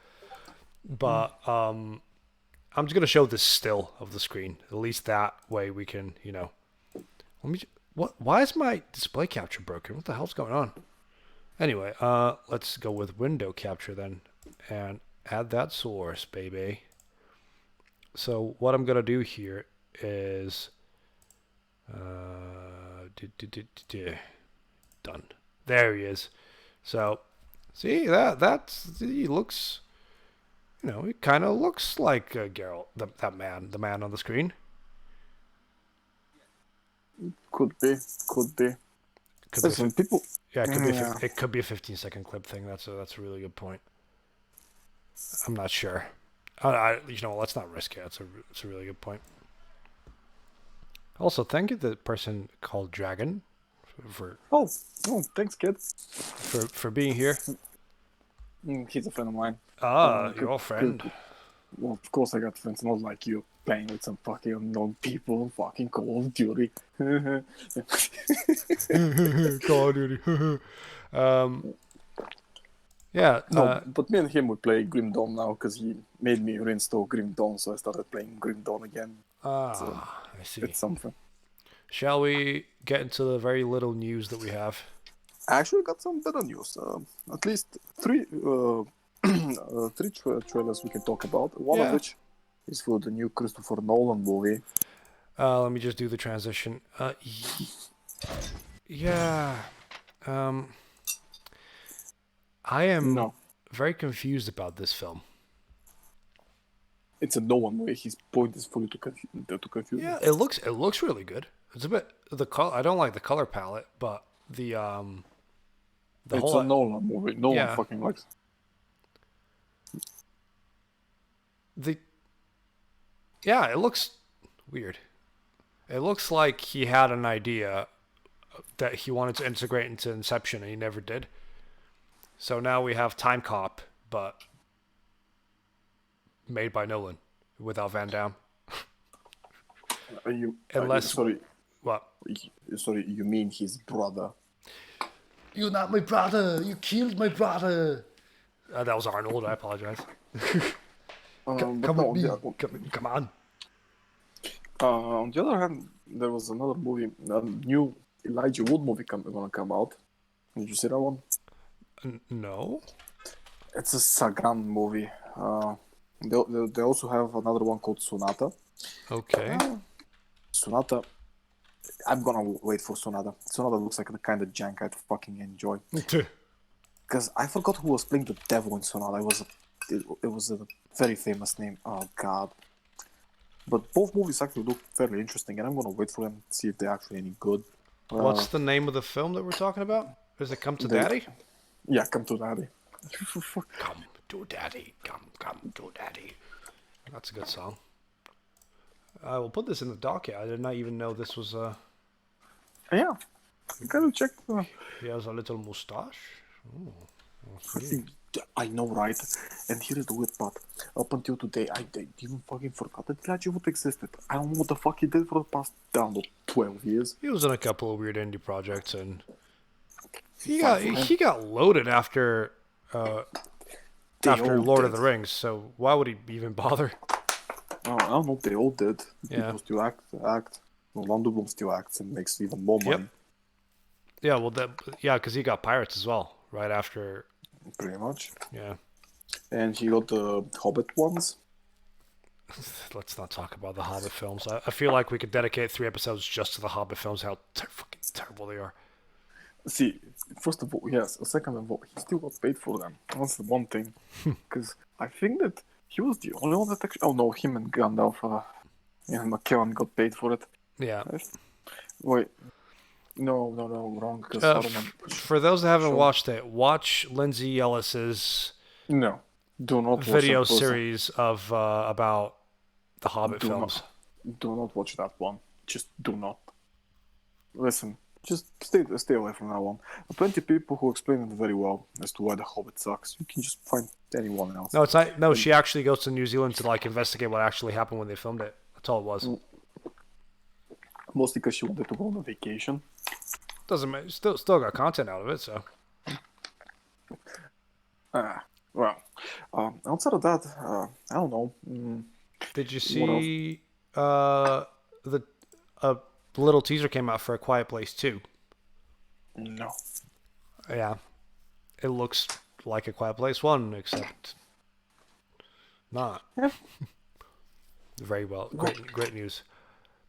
But I'm just gonna show this still of the screen. At least that way we can, Let me. What? Why is my display capture broken? What the hell's going on? Anyway, let's go with window capture then, and add that source, baby. So what I'm gonna do here is, done. There he is. So, see he looks. He kind of looks like Geralt, the man on the screen. Could be. Could Listen, be, people. yeah, Yeah. it could be a 15-second clip thing. That's a really good point. I'm not sure. Let's not risk it. It's a really good point. Also, thank you to the person called Dragon for Oh, thanks, kid. for being here. He's a friend of mine. Your friend. Well, of course I got friends, not like you playing with some fucking unknown people on fucking Call of Duty. Call of Duty. Yeah. No, but me and him would play Grim Dawn now because he made me reinstall Grim Dawn, so I started playing Grim Dawn again. So I see. it's something. Shall we get into the very little news that we have? I actually got some better news. At least three trailers we can talk about. One of which is for the new Christopher Nolan movie. Let me just do the transition. Yeah. I am very confused about this film. It's a Nolan movie. His point is fully to confuse. Yeah, it looks really good. It's a bit the color. I don't like the color palette, but the it's whole a Nolan movie. No one fucking likes. It looks weird. It looks like he had an idea that he wanted to integrate into Inception and he never did. So now we have Time Cop, but made by Nolan without Van Damme. Sorry. What? Sorry, you mean his brother? You're not my brother. You killed my brother. That was Arnold. I apologize. Come on. On the other hand, there was another movie, a new Elijah Wood movie gonna come out. Did you see that one? No. It's a Sagan movie. They also have another one called Sonata. Okay. Sonata. I'm gonna wait for Sonata. Sonata looks like the kind of jank I'd fucking enjoy. Because I forgot who was playing the devil in Sonata. It was a very famous name. Oh god. But both movies actually look fairly interesting, and I'm gonna wait for them to see if they're actually any good. What's the name of the film that we're talking about? Is it Come to Daddy? Yeah, Come to Daddy. Come to Daddy. Come to Daddy. That's a good song. I will put this in the docket. I did not even know this was Yeah. You gotta check. He has a little mustache. I know, right? And here is the weird part. Up until today, I even fucking forgot that Elijah Wood existed. I don't know what the fuck he did for the past, 12 years. He was in a couple of weird indie projects, and he got loaded after Lord of the Rings. So why would he even bother? Oh, I don't know. They all did. Yeah. People still act. Orlando Bloom still acts and makes even more money. Yeah, well, because he got Pirates as well right after. Pretty much. Yeah. And he got the Hobbit ones. Let's not talk about the Hobbit films. I feel like we could dedicate 3 episodes just to the Hobbit films, how fucking terrible they are. See, first of all, yes. Second of all, he still got paid for them. That's the one thing. Because I think that he was the only one that actually... Oh, no, him and Gandalf and McKellen got paid for it. Yeah. Wait. No, wrong. For those that haven't watched it, watch Lindsay Ellis's do not video series of about the Hobbit films. Do not watch that one. Just do not. Listen, just stay away from that one. 20 people who explain it very well as to why the Hobbit sucks. You can just find anyone else. No, it's not. No, she actually goes to New Zealand to investigate what actually happened when they filmed it. That's all it was. Mostly because she wanted to go on a vacation. Doesn't matter. Still got content out of it, so. Well, Outside of that, I don't know. Did you What else? see the a little teaser came out for A Quiet Place 2? No. Yeah, it looks like A Quiet Place 1, except not. Yeah. Very well. Well, Great news.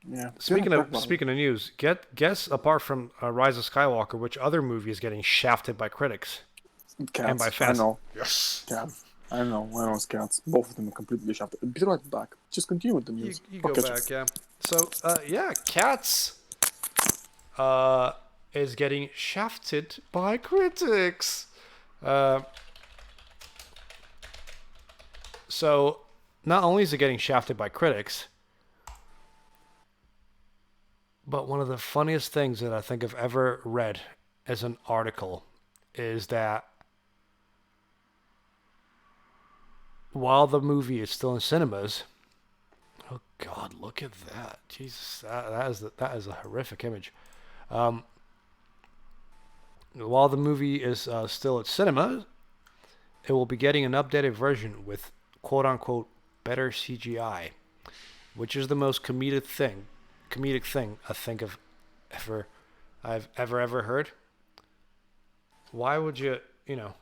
yeah. Speaking Didn't talk of about it. speaking of news, guess apart from Rise of Skywalker, which other movie is getting shafted by critics and by Cats. I fans? know. Yes. Cats. I know. I know it's cats. Both of them are completely shafted. Be right back. Just continue with the news. You I'll go catch up. back, yeah. So yeah, Cats uh is getting shafted by critics. Uh, so not only is it getting shafted by critics, but one of the funniest things that I think I've ever read as an article is that while the movie is still in cinemas, oh God, look at that! Jesus, that is a horrific image. Um, while the movie is still at cinemas, it will be getting an updated version with quote unquote better CGI, which is the most comedic thing I think ever I've ever heard. Why would you know?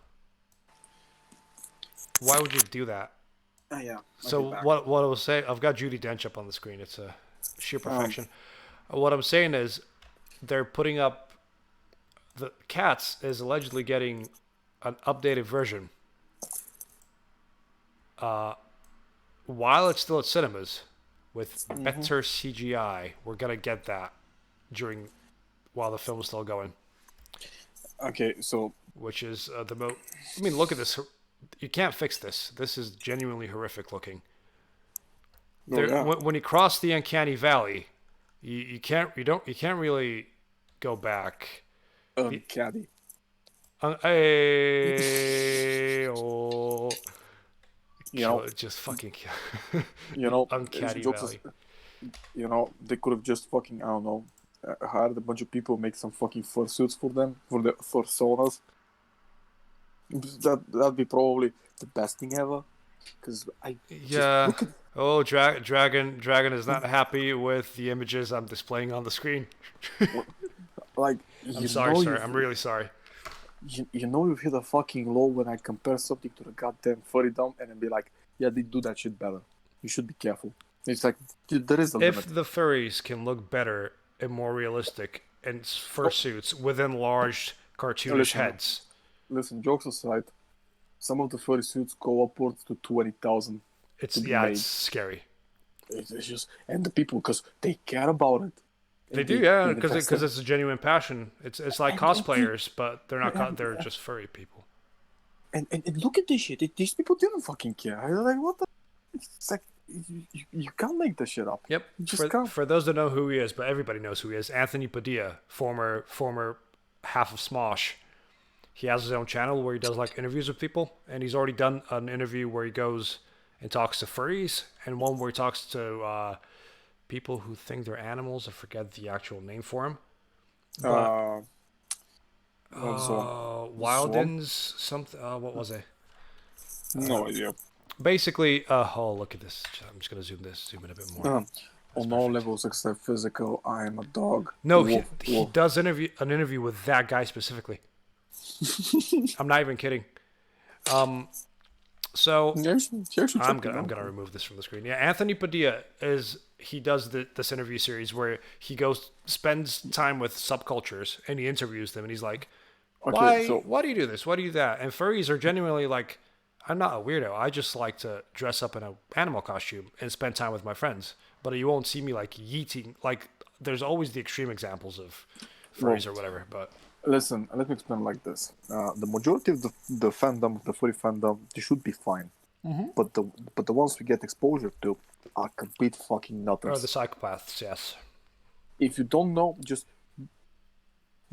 Why would you do that? Yeah. I'll So be back. what I was saying, I've got Judy Dench up on the screen. It's a sheer Um. perfection. What I'm saying is, they're putting up the Cats is allegedly getting an updated version while it's still at cinemas with Mhm. better CGI. We're gonna get that during while the film's still going, Okay. So. which is the most. I mean, look at this. You can't fix this. This is genuinely horrific looking. Oh There, yeah. when you cross the uncanny valley, you can't really go back. The Caddy. oh, You kill know. it, just fucking kill You the know. uncanny Jokes. valley. You know. They could have just fucking. I don't know. Hired a bunch of people, make some fucking fursuits for them for the fursonas. That'd be probably the best thing ever. Because I just Yeah. look at Oh, Dragon is not happy with the images I'm displaying on the screen. like I'm you sorry, know sir. you've I'm really sorry. you know you've hit a fucking low when I compare something to the goddamn furry dumb and then be like, yeah, they do that shit better. You should be careful. It's like dude, there is a If limit. the furries can look better and more realistic in Oh, fursuits with enlarged cartoonish listen, heads, listen. Jokes aside, some of the furry suits go upwards to 20,000 to it's be yeah, it's made. scary. It's just and the people because they care about it They and do, they yeah, invest because in it's a genuine passion. It's like and cosplayers, but they're not. They're just furry people. and look at this shit. These people didn't fucking care. They're like, what the? It's like you can't make this shit up. Yep. You just can't. For those that know who he is, but everybody knows who he is. Anthony Padilla, former half of Smosh. He has his own channel where he does like interviews with people, and he's already done an interview where he goes and talks to furries, and one where he talks to people who think they're animals. I forget the actual name for him, but Uh, Zone. Zone? Wildens something. What was it? No idea. Basically, oh look at this. I'm just gonna zoom in a bit more. Um, That's on all perfect. levels except physical, I am a dog. No, Woof, he woof. does an interview with that guy specifically. I'm not even kidding. So You should check it I'm out. gonna remove this from the screen. Yeah, Anthony Padilla is he does this interview series where he goes spends time with subcultures and he interviews them and he's like, Okay, so why do you do this? Why do you do that? And furries are genuinely like, I'm not a weirdo. I just like to dress up in an animal costume and spend time with my friends. But you won't see me like yeeting. Like there's always the extreme examples of well, furries or whatever. But listen. Let me explain like this. The majority of the fandom, the furry fandom, they should be fine. But the ones we get exposure to are complete fucking or the nutters. psychopaths, yes. If you don't know, just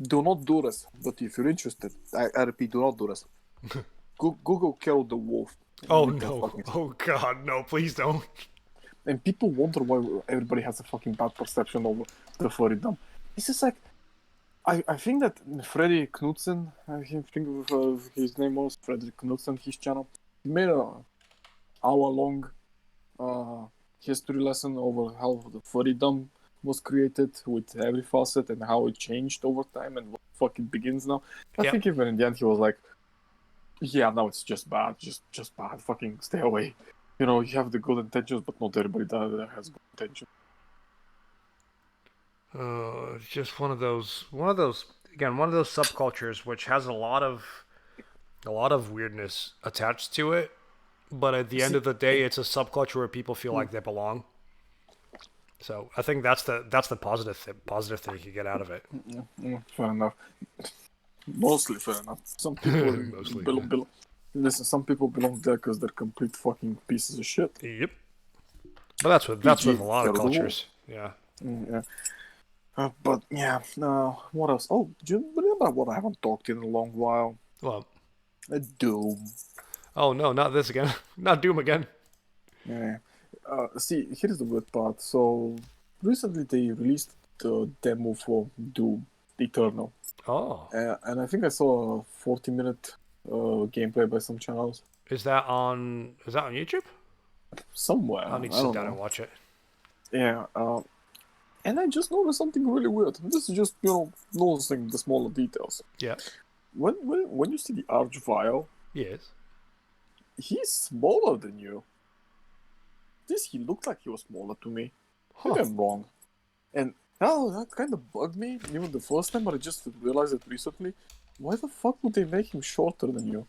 do not do this. But if you're interested, I repeat, do not do this. Google Carol the Wolf. Oh Read that no! fucking. Oh god, no! Please don't. And people wonder why everybody has a fucking bad perception of the furrydom. It's just like I think that Freddy Knudsen, I think his name was Frederick Knudsen, his channel. he made a hour-long history lesson over how the furrydom was created with every facet and how it changed over time and what the fuck it begins now. I Yep. think even in the end he was like, yeah, now it's just bad, just bad. Fucking stay away. You know, you have the good intentions, but not everybody that has good intentions. It's just one of those again, one of those subcultures which has a lot of weirdness attached to it, but at the end See, of the day, it's a subculture where people feel like they belong. So I think that's the positive thing you can get out of it. fair enough. Mostly fair enough. Some people Mostly, belong, yeah. belong. Listen, some people belong there because they're complete fucking pieces of shit. Yep. But that's with PG, a lot of they're the rules. cultures. Yeah. Yeah. But yeah, what else? Oh, do you remember what I haven't talked in a long while? Well, Doom. oh no, not this again. Not Doom again. Yeah. See, here's the weird part. So, recently they released the demo for Doom Eternal. Oh, And I think I saw a 40-minute gameplay by some channels is that on YouTube? somewhere. I'll need to I sit don't down and know. watch it. Yeah, and I just noticed something really weird. This is just, noticing the smaller details. Yeah. When you see the Archvile, Yes. he's smaller than you. He looked like he was smaller to me. Maybe Huh. I'm wrong. And that kind of bugged me even the first time, but I just realized it recently. Why the fuck would they make him shorter than you?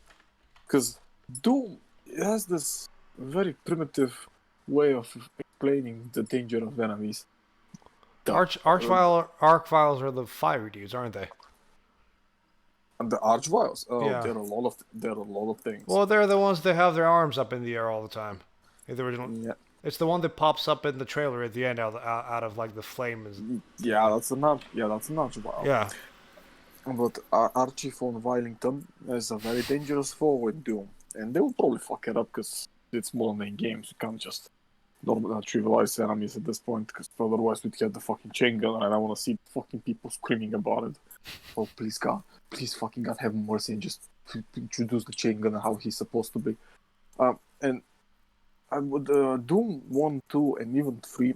Because Doom has this very primitive way of explaining the danger of enemies. Archviles are the fire dudes, aren't they? And the Archviles, Yeah. there are a lot of things. Well, they're the ones that have their arms up in the air all the time. The original. Yeah, It's the one that pops up in the trailer at the end out of like the flames. that's an Archvile. Yeah. But Archie von Wellington is a very dangerous foe in Doom, and they will probably fuck it up because it's modern day games. You can't just trivialize enemies at this point, because otherwise we'd get the fucking chain gun, and I want to see fucking people screaming about it. Oh, please God, please fucking God, have mercy, and just introduce the chain gun and how he's supposed to be. And I would Doom 1, 2, and even 3.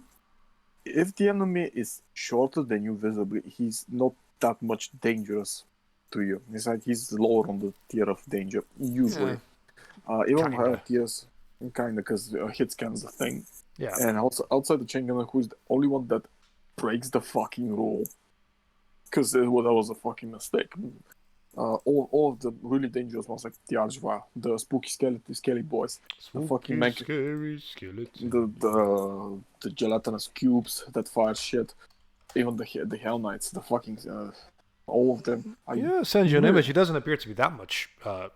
If the enemy is shorter than you visibly, he's not that much dangerous to you. It's like he's lower on the tier of danger, usually. Even Kinda. higher tiers, kinda, because hit scan's a thing. Yeah. And also outside the chain gunner, who's the only one that breaks the fucking rule. Because that was a fucking mistake. All of the really dangerous ones, like the Archvile, the spooky skelly boys, the fucking scary skeleton. the gelatinous cubes that fire shit, even the Hell Knights, the fucking all of them. Yeah, send you an image. He doesn't appear to be that much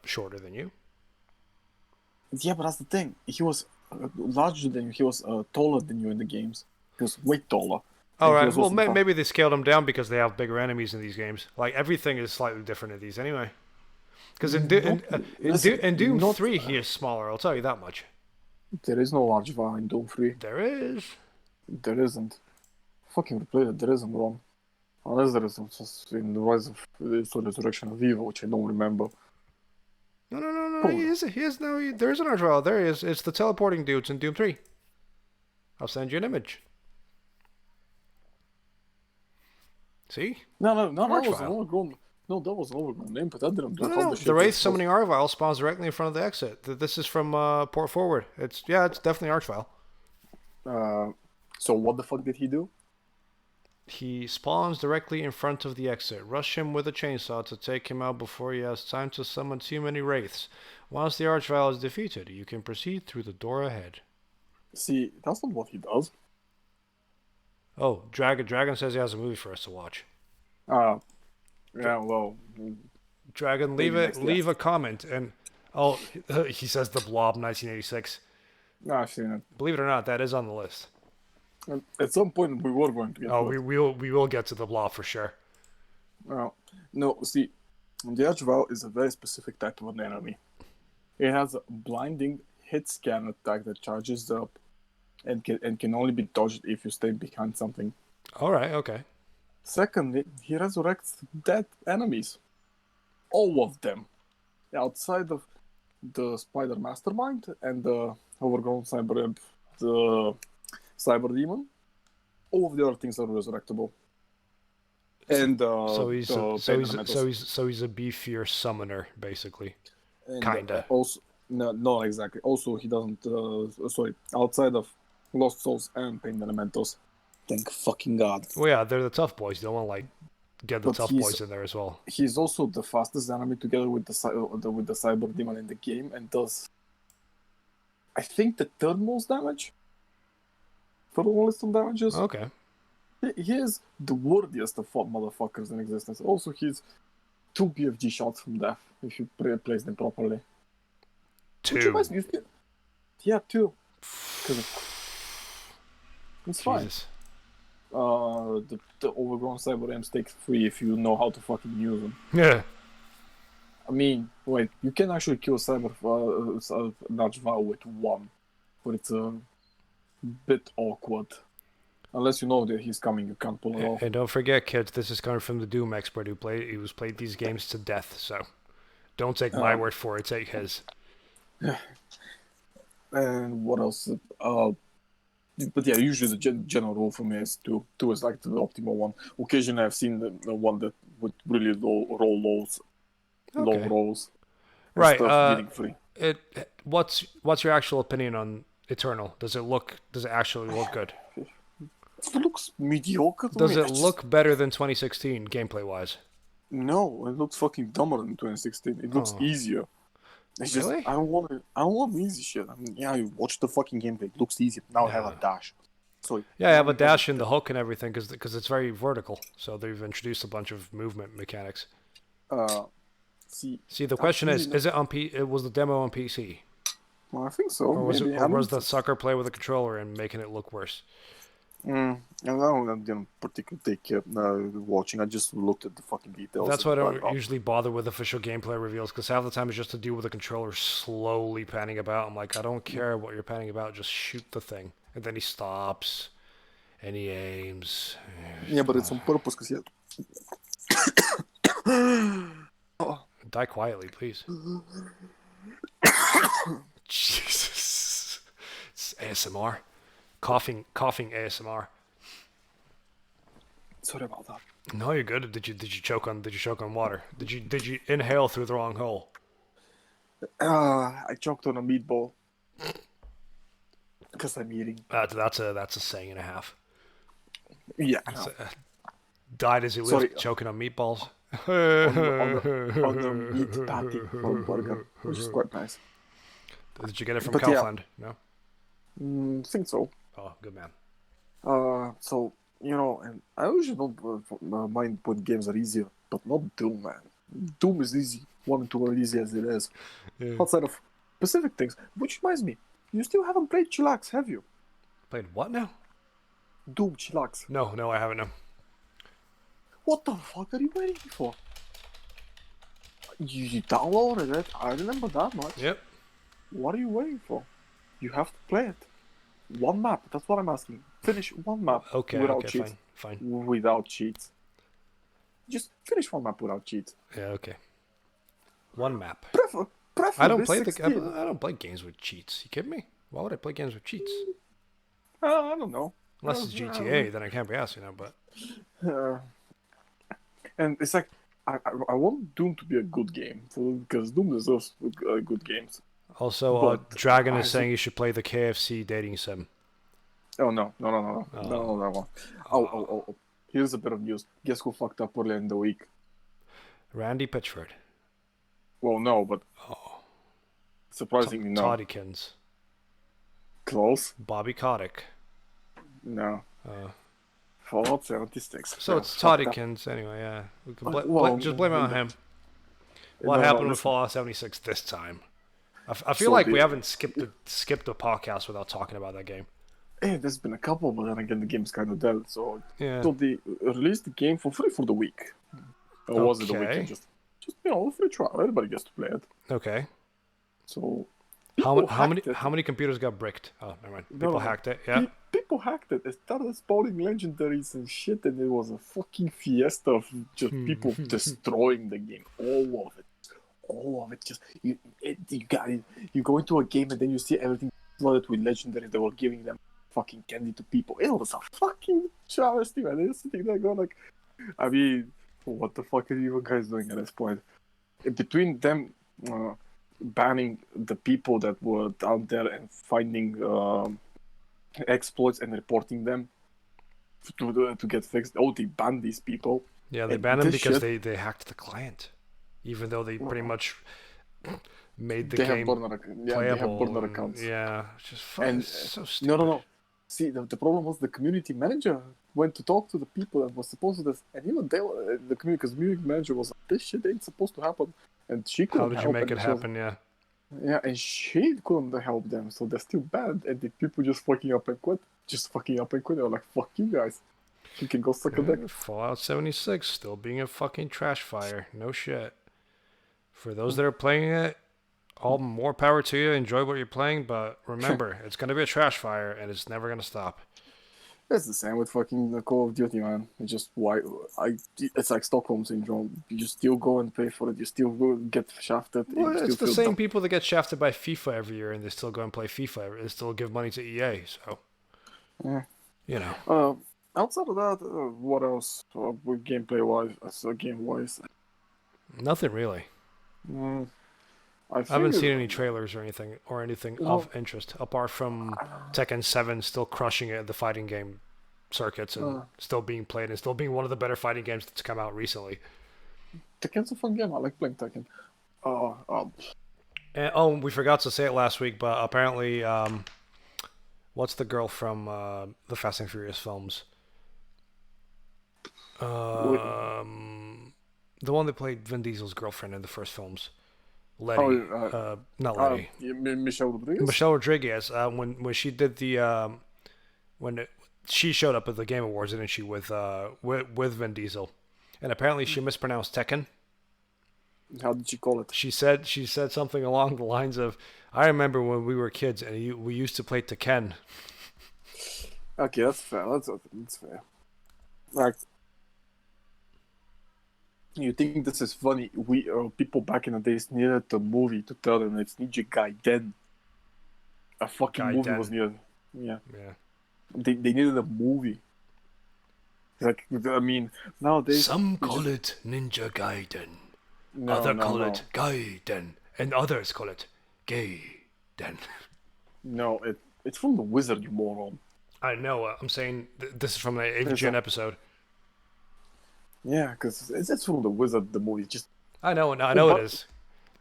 shorter than you. Yeah, but that's the thing. He was larger than you. He was taller than you in the games. He was way taller. All And he right. was Well, also maybe they scaled him down because they have bigger enemies in these games. Like everything is slightly different in these anyway. Because in Doom not- 3, he is smaller. I'll tell you that much. There is no large Archvile in Doom 3. There is. There isn't. Fucking replay it. There isn't one. Unless there is just in the Rise of the Resurrection of Evil, which I don't remember. No. He is no. There is an Archvile. There he is. It's the teleporting dudes in Doom 3. I'll send you an image. See? No, that was an Archvile. overgrown. No, that was an overgrown name, but that didn't do half No. the shit. The Wraith that summoning Archvile spawns directly in front of the exit. This is from Port Forward. It's definitely Archvile. So what the fuck did he do? He spawns directly in front of the exit. Rush him with a chainsaw to take him out before he has time to summon too many wraiths. Once the Archvile is defeated, you can proceed through the door ahead. See, that's not what he does. Oh, Dragon says he has a movie for us to watch. Yeah, well, Dragon, leave a comment. And he says The Blob 1986. no, I've seen it. Believe it or not, that is on the list. And at some point, we were going to get Oh, to it. we will get to The Blob for sure. No, see, the Archvile is a very specific type of an enemy. It has a blinding hit scan attack that charges up and can only be dodged if you stay behind something. All right, okay. Secondly, he resurrects dead enemies. All of them. Outside of the Spider Mastermind and the overgrown cyber imp, the cyber demon. All of the other things are resurrectable. And So he's the so pain he's elementals. so he's a beefier summoner, basically. And Kinda. also, no, not exactly. Also, he doesn't. Sorry, outside of Lost Souls and Pain Elementals. Thank fucking God. Well, yeah, they're the tough boys. You don't want to like get the But tough boys in there as well. he's also the fastest enemy together with with the cyber demon in the game, and does I think the third most damage for the list of damages. Okay. He is the worthiest of motherfuckers in existence. Also, he's 2 BFG shots from death if you place them properly. Which 2. reminds me, yeah, 2. Because it's fine. Jesus. The overgrown cyber imps take 3 if you know how to fucking use them. Yeah. I mean, wait, you can actually kill cyber large vow with 1, but it's a bit awkward. Unless you know that he's coming, you can't pull it off. And don't forget, kids, this is coming from the Doom expert who's played these games to death. So don't take my word for it. Take his. And what else? But yeah, usually the general rule for me is 2. 2 is like the optimal one. Occasionally, I've seen the one that would really low rolls. Right. Getting free. What's your actual opinion on Eternal? Does it actually look good? It looks mediocre to Does me. it look better than 2016 gameplay wise? No, it looks fucking dumber than 2016. It looks easier. It's just Really? I don't want easy shit. I mean, yeah, you watch the fucking gameplay. It looks easy. Now I have a dash. So Yeah, I have a dash and the hook and everything because it's very vertical. So they've introduced a bunch of movement mechanics. See, the question is it on it was the demo on PC? Well, I think so. Or was maybe. it, or was the sucker play with a controller and making it look worse? I didn't particularly take care watching. I just looked at the fucking details. That's why I don't usually bother with official gameplay reveals, because half the time it's just to do with the controller slowly panning about. I'm like, I don't care what you're panning about, just shoot the thing. And then he stops, and he aims. Yeah, but it's on purpose, because Die quietly, please. Jesus. It's ASMR. Coughing ASMR. Sorry about that. No, you're good. Did you choke on water? Did you inhale through the wrong hole? I choked on a meatball because I'm eating. That's a saying and a half. Yeah. Died as he lived, choking on meatballs. on the meat patty from burger, which is quite nice. Did you get it from Kaufland? Yeah. No. Think so. Oh, good man. So and I usually don't mind when games are easier, but not Doom, man. Doom is easy. 1 and 2 are easy as it is. Yeah. Outside of specific things, which reminds me, you still haven't played Chillax, have you? Played what now? Doom Chillax. No, I haven't. No. What the fuck are you waiting for? You downloaded it. I remember that much. Yep. What are you waiting for? You have to play it. 1 map. That's what I'm asking. Finish 1 map. Okay. Without cheats. Fine. Without cheats. Just finish 1 map without cheats. Yeah. Okay. 1 map. I don't play games with cheats. You kidding me? Why would I play games with cheats? I don't know. Unless it's GTA, then I can't be asking that. But. And it's like I want Doom to be a good game, because Doom deserves good games. Also, Dragon is saying you should play the KFC dating sim. Oh no, no, that one. Oh. Here's a bit of news. Guess who fucked up earlier in the week? Randy Pitchford. Well, no, but surprisingly, no. Toddykins. Close. Bobby Kotick. No. Fallout 76. So it's Toddykins anyway, yeah. We can just blame it on him. What happened with Fallout 76 this time? I feel like we haven't skipped a podcast without talking about that game. Yeah, there's been a couple, but then again, the game's kind of dead. So they released the game for free for the week. Or was it the weekend? Just free trial. Everybody gets to play it. Okay. So how many computers got bricked? Oh, never mind. People hacked it. Yeah. People hacked it. They started spawning legendaries and shit, and it was a fucking fiesta of just people destroying the game. All of it. all of it. Just you got it. You go into a game and then you see everything flooded with legendary. They were giving them fucking candy to people. It was a fucking travesty, man. They're sitting there going like, I mean, what the fuck are you guys doing at this point? Between them banning the people that were down there and finding exploits and reporting them to get fixed. Oh, they banned these people. Yeah, they And banned them this because shit, they hacked the client, even though they pretty much made the they have game burner, they have playable. burner And, accounts. yeah, it's just And it's so no, no, stupid. no. See, the problem was the community manager went to talk to the people that was supposed to, and even they were because the community manager was like, "This shit ain't supposed to happen," and she How couldn't did you help, make and it she was, happen? Yeah. yeah, and she couldn't help them, so they're still bad, and the people just fucking up and quit, They were like, "Fuck you guys, you can go suck a dick." Fallout 76 still being a fucking trash fire. No shit. For those that are playing it, all more power to you. Enjoy what you're playing, but remember, it's gonna be a trash fire, and it's never gonna stop. It's the same with fucking Call of Duty, man. It's just it's like Stockholm syndrome. You still go and pay for it. You still go get shafted. Well, You still it's the feel same dumb. people that get shafted by FIFA every year, and they still go and play FIFA. They still give money to EA. So, Yeah. you know, Uh, Outside of that, what else? With gameplay wise, game wise, nothing really. mm, I I haven't think seen any trailers or anything you of know, interest apart from uh, Tekken 7 still crushing it at the fighting game circuits and uh, still being played and still being one of the better fighting games that's come out recently. Tekken's a fun game. I like playing Tekken. Uh, um, And, oh, we forgot to say it last week, but apparently, what's the girl from the Fast and Furious films? wait, The one that played Vin Diesel's girlfriend in the first films, oh, Letty. Not Letty. Michelle Rodriguez. Michelle Rodriguez. When she did the when it, she showed up at the Game Awards, didn't she, with Vin Diesel, and apparently she mispronounced Tekken. How did you call it? She said something along the lines of, "I remember when we were kids and we used to play Tekken." Okay, that's fair. That's fair. Like, you think this is funny? We people back in the days needed a movie to tell them it's Ninja Gaiden. A fucking movie Gaiden. was needed. Yeah, Yeah. they needed a movie. Like, I mean, nowadays Some we call just it Ninja Gaiden, no, other no, call no, it Gaiden, and others call it Gaiden. no. It's from the Wizard, you moron. I know. I'm saying this is from an It's AVGN episode. yeah, because it's from the Wizard. The movie just I know. I oh, know it but is.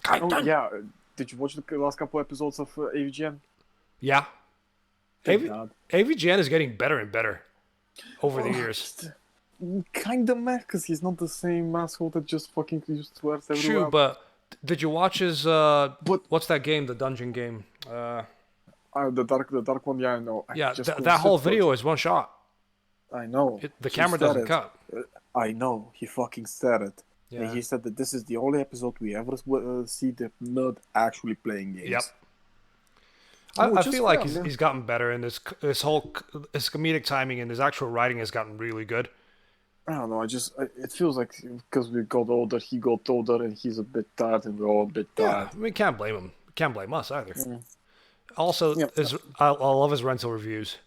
oh Gaiden. yeah. Did you watch the last couple episodes of AVGN? Yeah. Thank God. AVGN is getting better and better over the Oh, years. kinda meh, because he's not the same asshole that just fucking just swears True, everywhere. but did you watch his But what's that game? The dungeon game. the dark one, yeah, I know. I Yeah, just couldn't that whole sit for it. video is one shot. I know. The He camera said doesn't it. cut. I know. He fucking said it. And Yeah. he said that this is the only episode we ever see the nerd actually playing games. Yep. Oh, I just feel like fair, man. he's gotten better, and his comedic timing and his actual writing has gotten really good. I don't know. It feels like because we got older, he got older, and he's a bit tired, and we're all a bit Yeah, tired. we can't blame him. Can't blame us either. Mm. Also, Yep. I love his rental reviews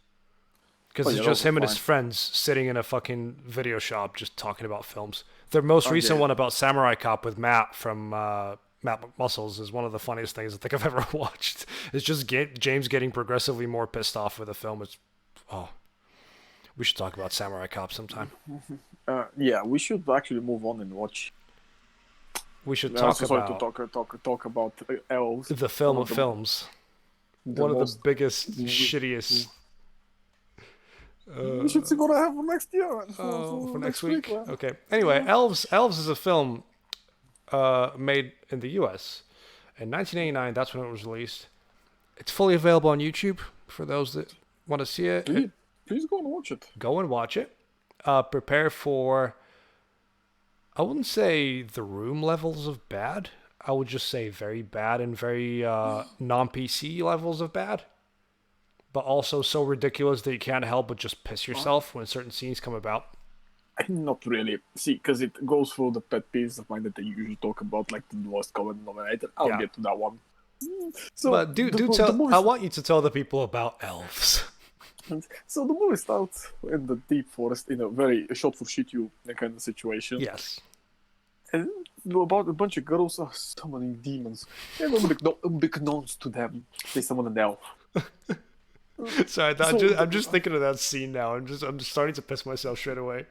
because Oh, it's yeah, just those are him and his fine. friends sitting in a fucking video shop just talking about films. Their most Oh, recent yeah. one about Samurai Cop with Matt from Matt McMuscles is one of the funniest things I think I've ever watched. It's just James getting progressively more pissed off with the film. Oh, we should talk about Samurai Cop sometime. Yeah, we should actually move on and watch. We should I'm talk so sorry to about talk about elves. the film One of of the- films. The One of the most. biggest, shittiest. We should see what I have for next year. For next week. man. Okay. Anyway, Elves is a film made in the U.S. in 1989. That's when it was released. It's fully available on YouTube for those that want to see it. Please go and watch it. Go and watch it. Prepare for, I wouldn't say The Room levels of bad. I would just say very bad and very non-PC levels of bad. But also so ridiculous that you can't help but just piss yourself when certain scenes come about. Not really. See, because it goes through the pet peeves of mine that they usually talk about, like the worst common denominator. I'll Yeah. get to that one. So But do the tell. movie, I want you to tell the people about elves. so the movie starts in the deep forest in a very shot for shit you kind of situation, Yes. and about a bunch of girls are summoning demons, and unbeknownst to them, they summon an elf. Sorry, So I'm just thinking of that scene now. I'm just starting to piss myself straight away.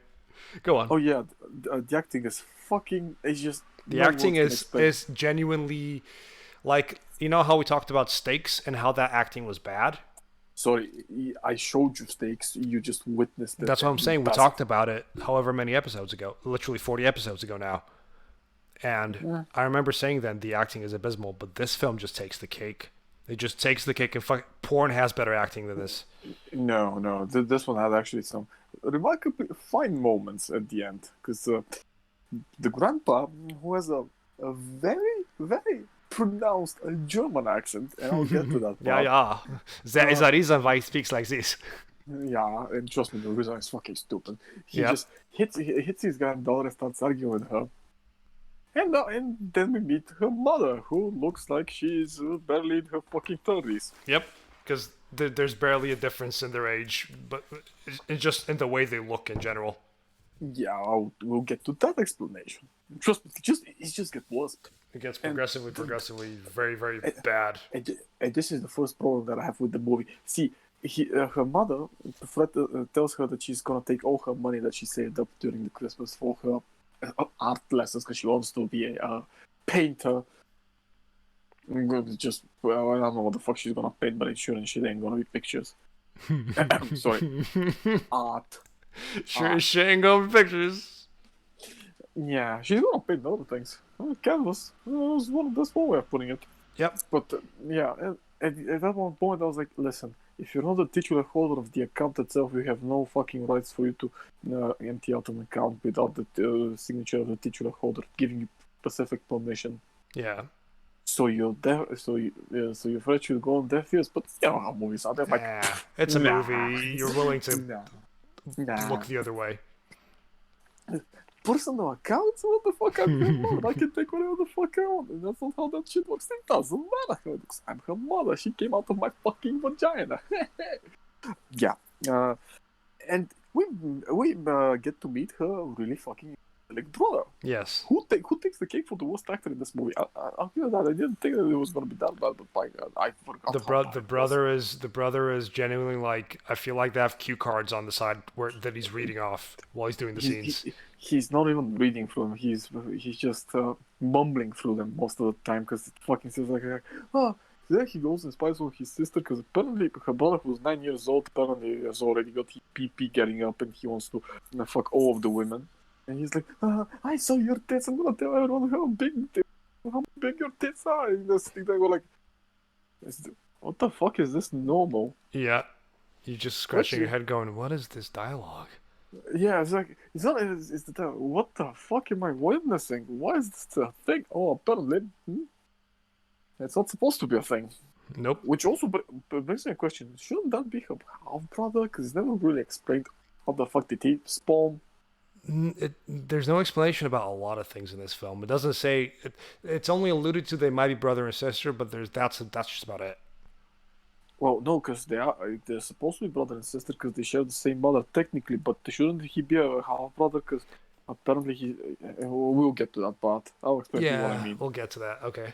Go on. oh yeah, the acting is fucking. It's just The no acting words can explain. is genuinely like, you know how we talked about Stakes and how that acting was bad. Sorry, I showed you stakes. You just witnessed it, That's what I'm and you saying. We passive. talked about it however many episodes ago, literally 40 episodes ago now. And Yeah. I remember saying then the acting is abysmal, but this film just takes the cake. It just takes the cake, and porn has better acting than this. No, no. This one had actually some remarkably fine moments at the end, because the grandpa, who has a very, very pronounced German accent, and I'll get to that Yeah, part. yeah. There is Uh, a reason why he speaks like this. yeah, and trust me, the reason is fucking stupid. He Yep. just hits his granddaughter and starts arguing with her. And then we meet her mother, who looks like she's barely in her fucking 30s. Yep. Because there's barely a difference in their age, but it's just in the way they look in general. Yeah, we'll get to that explanation. Trust me, it just gets worse. It gets And, progressively very, very bad. and this is the first problem that I have with the movie. See, her mother tells her that she's gonna take all her money that she saved up during the Christmas for her art lessons because she wants to be a painter. Just well, I don't know what the fuck she's gonna paint, but it's sure and shit ain't gonna be pictures. Sorry, art. Sure, she ain't gonna be pictures. Yeah, she's gonna paint other things. Canvas. That's one way of putting it. Yep. But yeah, at that one point, I was like, listen, if you're not the titular holder of the account itself, you have no fucking rights for you to empty out an account without the signature of the titular holder giving you specific permission. Yeah. So you're there, so you're afraid to go on deaf ears, but you know how movies are. They're like, Yeah. It's a nah, movie. You're willing to nah. look the other way. Personal accounts? What the fuck? I'm her mother. I can take whatever the fuck I want. And that's not how that shit works. It doesn't matter how it looks. I'm her mother. She came out of my fucking vagina. Yeah. And we get to meet her really fucking like brother. Yes. Who takes the cake for the worst actor in this movie? I'll give you that. I didn't think that it was gonna be that bad, but by God, I forgot. The brother is genuinely like, I feel like they have cue cards on the side that he's reading off while he's doing the scenes. He's not even reading through them. He's just mumbling through them most of the time because it fucking says like, oh, there he goes and spies on his sister because apparently her brother who's 9 years old apparently has already got his PP getting up and he wants to fuck all of the women. And he's like, I saw your tits. I'm gonna tell everyone how big your tits are. And this thing they go like, what the fuck is this normal? Yeah. You're just scratching your head going, what is this dialogue? Yeah, it's like it's the what the fuck am I witnessing? Why is this a thing? Oh, apparently, it's not supposed to be a thing. Nope. Which also brings me a question: shouldn't that be her half brother? Because it's never really explained how the fuck did he spawn. There's no explanation about a lot of things in this film. It doesn't say. It's only alluded to they might be brother and sister, but that's just about it. Well, no, because they're supposed to be brother and sister because they share the same mother technically, but shouldn't he be a half brother? Because apparently he. We'll get to that part. I'll explain to you what I mean. We'll get to that. Okay.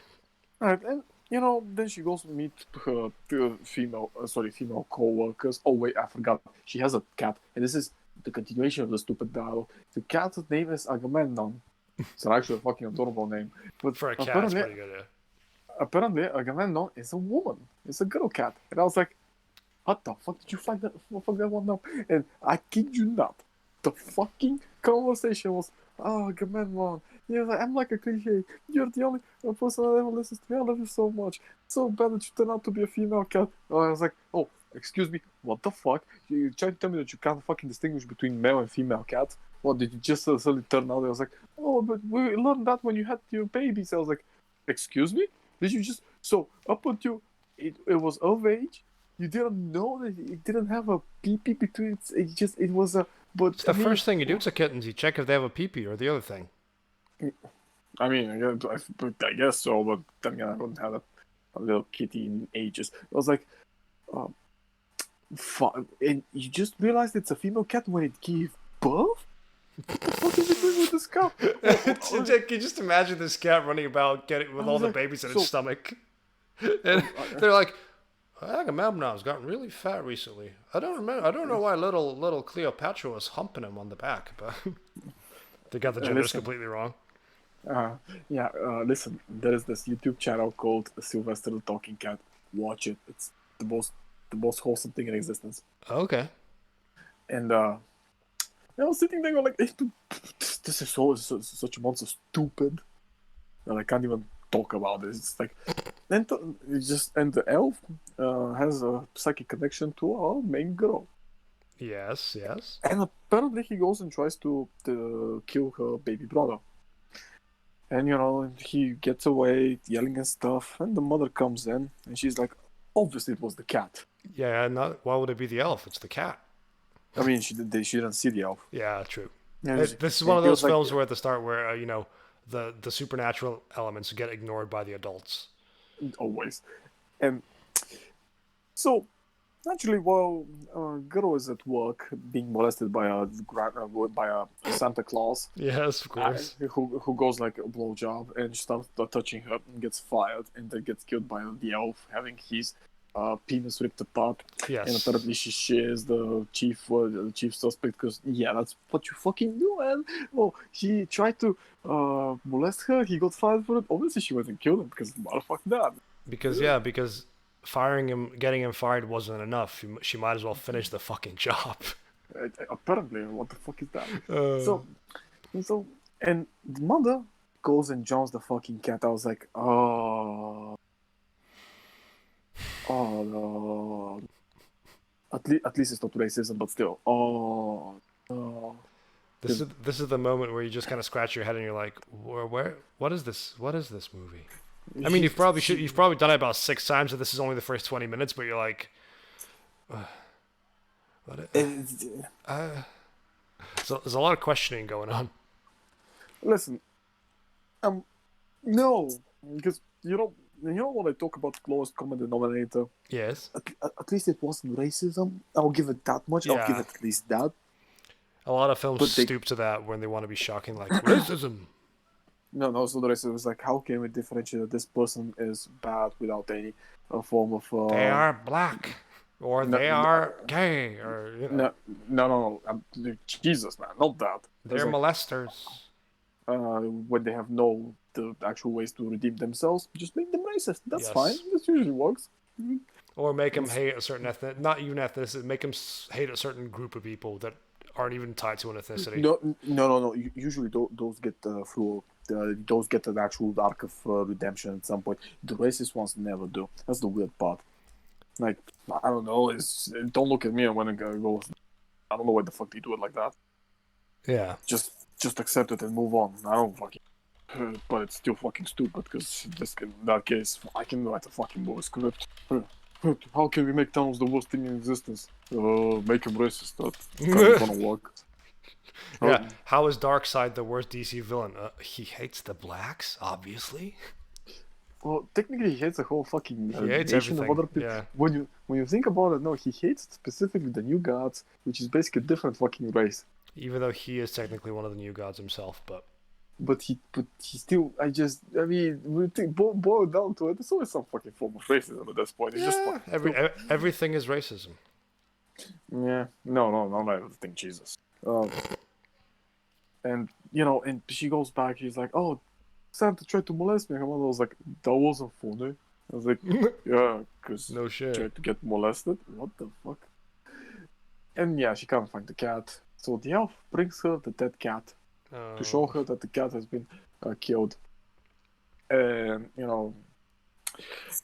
Alright, and then she goes to meet her female co-workers. Oh wait, I forgot. She has a cat, and this is the continuation of the stupid dialogue. The cat's name is Agamemnon. It's actually a fucking adorable name. But For a cat, it's pretty good. Yeah. Apparently, Agamemnon is a woman. It's a girl cat. And I was like, what the fuck did you fuck that one up? And I kid you not, the fucking conversation was, oh, Agamemnon, yeah, I'm like a cliche. You're the only person that ever listens to me. I love you so much. So bad that you turn out to be a female cat. I was like, oh, excuse me, what the fuck? You trying to tell me that you can't fucking distinguish between male and female cats? What, did you just suddenly turn out? I was like, oh, but we learned that when you had your babies. I was like, excuse me? Did you just... So, up until it was of age, you didn't know that it didn't have a pee-pee between... It was a But It's I the mean, first thing you do to kittens. You check if they have a pee-pee or the other thing. I guess so. But then again, I haven't had a little kitty in ages. I was like, uh, and you just realized it's a female cat when it gave birth. What the fuck is it doing with this cat? Can you just imagine this cat running about getting with I all was the like, babies in its so stomach? And they're like, Agamemnon's gotten really fat recently. I don't remember. I don't know why little Cleopatra was humping him on the back, but they got the genders listen, completely wrong. listen. There is this YouTube channel called Sylvester the Talking Cat. Watch it. It's the most wholesome thing in existence. Okay. And I was sitting there going like, this is such a monster stupid that I can't even talk about this. It's like, and the elf has a psychic connection to our main girl, Yes, yes. and apparently he goes and tries to kill her baby brother. And he gets away yelling and stuff, and the mother comes in, and she's like, obviously it was the cat. Yeah, not why would it be the elf? It's the cat. I mean, she didn't see the elf. Yeah, true. And, This is one and of he those was like, films where at the start where the supernatural elements get ignored by the adults. always. And so, naturally, while girl is at work being molested by a Santa Claus, Yes, of course. who goes like a blowjob and starts touching her and gets fired and then gets killed by the elf having his penis ripped apart. Yes. And apparently she shares the chief suspect because that's what you fucking do, man. Oh, he tried to molest her. He got fired for it. Obviously, she wasn't killed him because motherfucker that. Because firing him, getting him fired wasn't enough. She might as well finish the fucking job. Apparently, what the fuck is that? Uh, So, and the mother goes and jumps the fucking cat. I was like, oh no. At least it's not racism, but still, oh no. this is the moment where you just kind of scratch your head and you're like, where what is this? What is this movie? I mean, you've probably done it about 6 times, and this is only the first 20 minutes. But you're like, what? So there's a lot of questioning going on. Listen, no, because you know what I talk about lowest common denominator. Yes. At least it wasn't racism. I'll give it that much. I'll give Yeah. it at least that. A lot of films But they- stoop to that when they want to be shocking, like racism. No, it's not racism. It was like, how can we differentiate that this person is bad without any form of? They are black, or No, they are gay, or No. Jesus, man, not that. they're It's like, molesters. when they have the actual ways to redeem themselves, just make them racist. That's Yes. fine. That usually works. Or make them hate a certain not even ethnicity, make them hate a certain group of people that aren't even tied to an ethnicity. No. Usually those get through. Those get an actual arc of redemption at some point. The racist ones never do. That's the weird part. Like, I don't know. Don't look at me when it goes. I don't know why the fuck they do it like that. Yeah. Just accept it and move on. I don't fucking. But it's still fucking stupid because in that case, I can write a fucking movie script. How can we make Thanos the worst thing in existence? Make him racist. That's not gonna work. Yeah. How is Darkseid the worst DC villain? He hates the blacks, obviously. Well, technically, he hates a whole fucking He hates nation everything. of other people. Yeah. When you think about it, no, he hates specifically the New Gods, which is basically a different fucking race. Even though he is technically one of the new gods himself, but But he still, I mean, we think boil it down to it. It's always some fucking form of racism at this point. It's just yeah, fucking everything is racism. Yeah, no, not everything, Jesus. And and she goes back. She's like, "Oh, Santa tried to molest me." Her mother was like, "That wasn't funny." I was like, "Yeah, because No shit. tried to get molested. What the fuck?" And yeah, she can't find the cat. So the elf brings her the dead cat to show her that the cat has been killed. And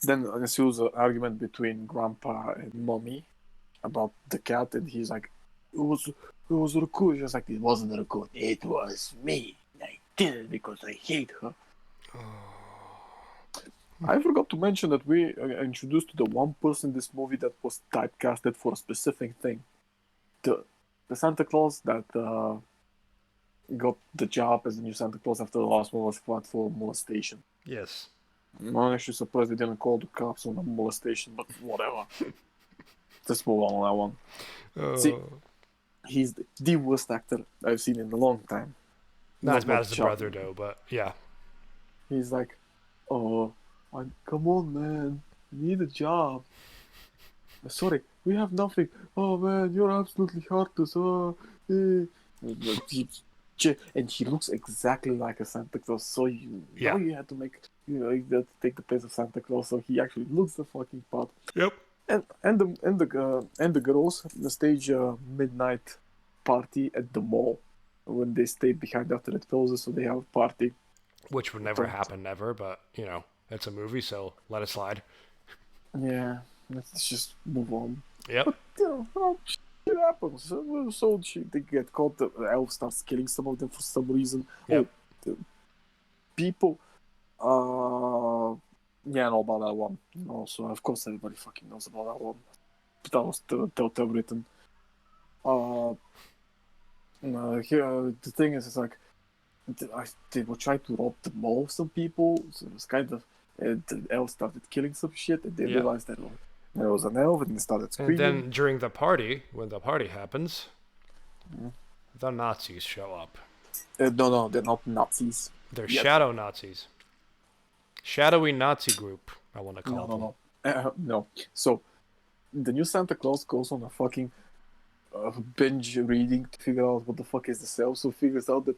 then ensues an argument between Grandpa and Mommy about the cat, and he's like, it was a raccoon. She was like, it wasn't a raccoon, it was me. I did it because I hate her. I forgot to mention that we introduced to the one person in this movie that was typecasted for a specific thing. the Santa Claus that got the job as the new Santa Claus after the last one was fought for molestation. Yes. I'm actually surprised they didn't call the cops on the molestation, but whatever. Let's move on that one. See, he's the worst actor I've seen in a long time. Not as bad as the brother, though, but yeah. He's like, oh, come on, man. You need a job. Sorry, we have nothing. Oh, man, you're absolutely heartless. Oh, and he looks exactly like a Santa Claus. So you had to you had to take the place of Santa Claus. So he actually looks the fucking part. Yep. And the girls stage midnight party at the mall when they stayed behind after it closes, so they have a party. Which would never happen, never. But it's a movie, so let it slide. Yeah, let's just move on. Yep. But shit happens. So they get caught. The elf starts killing some of them for some reason. Yep. People. Yeah, I know about that one. Also, of course, everybody fucking knows about that one. That was Telltale written. The thing is, it's like they were trying to rob the mall of some people. So it was kind of the elf started killing some shit, and they realized that there was an elf, and they started screaming. And then during the party, when the party happens, the Nazis show up. No, they're not Nazis. They're shadow Nazis. Shadowy Nazi group, I want to call them. No. So, the new Santa Claus goes on a fucking binge reading to figure out what the fuck is this elf. So figures out that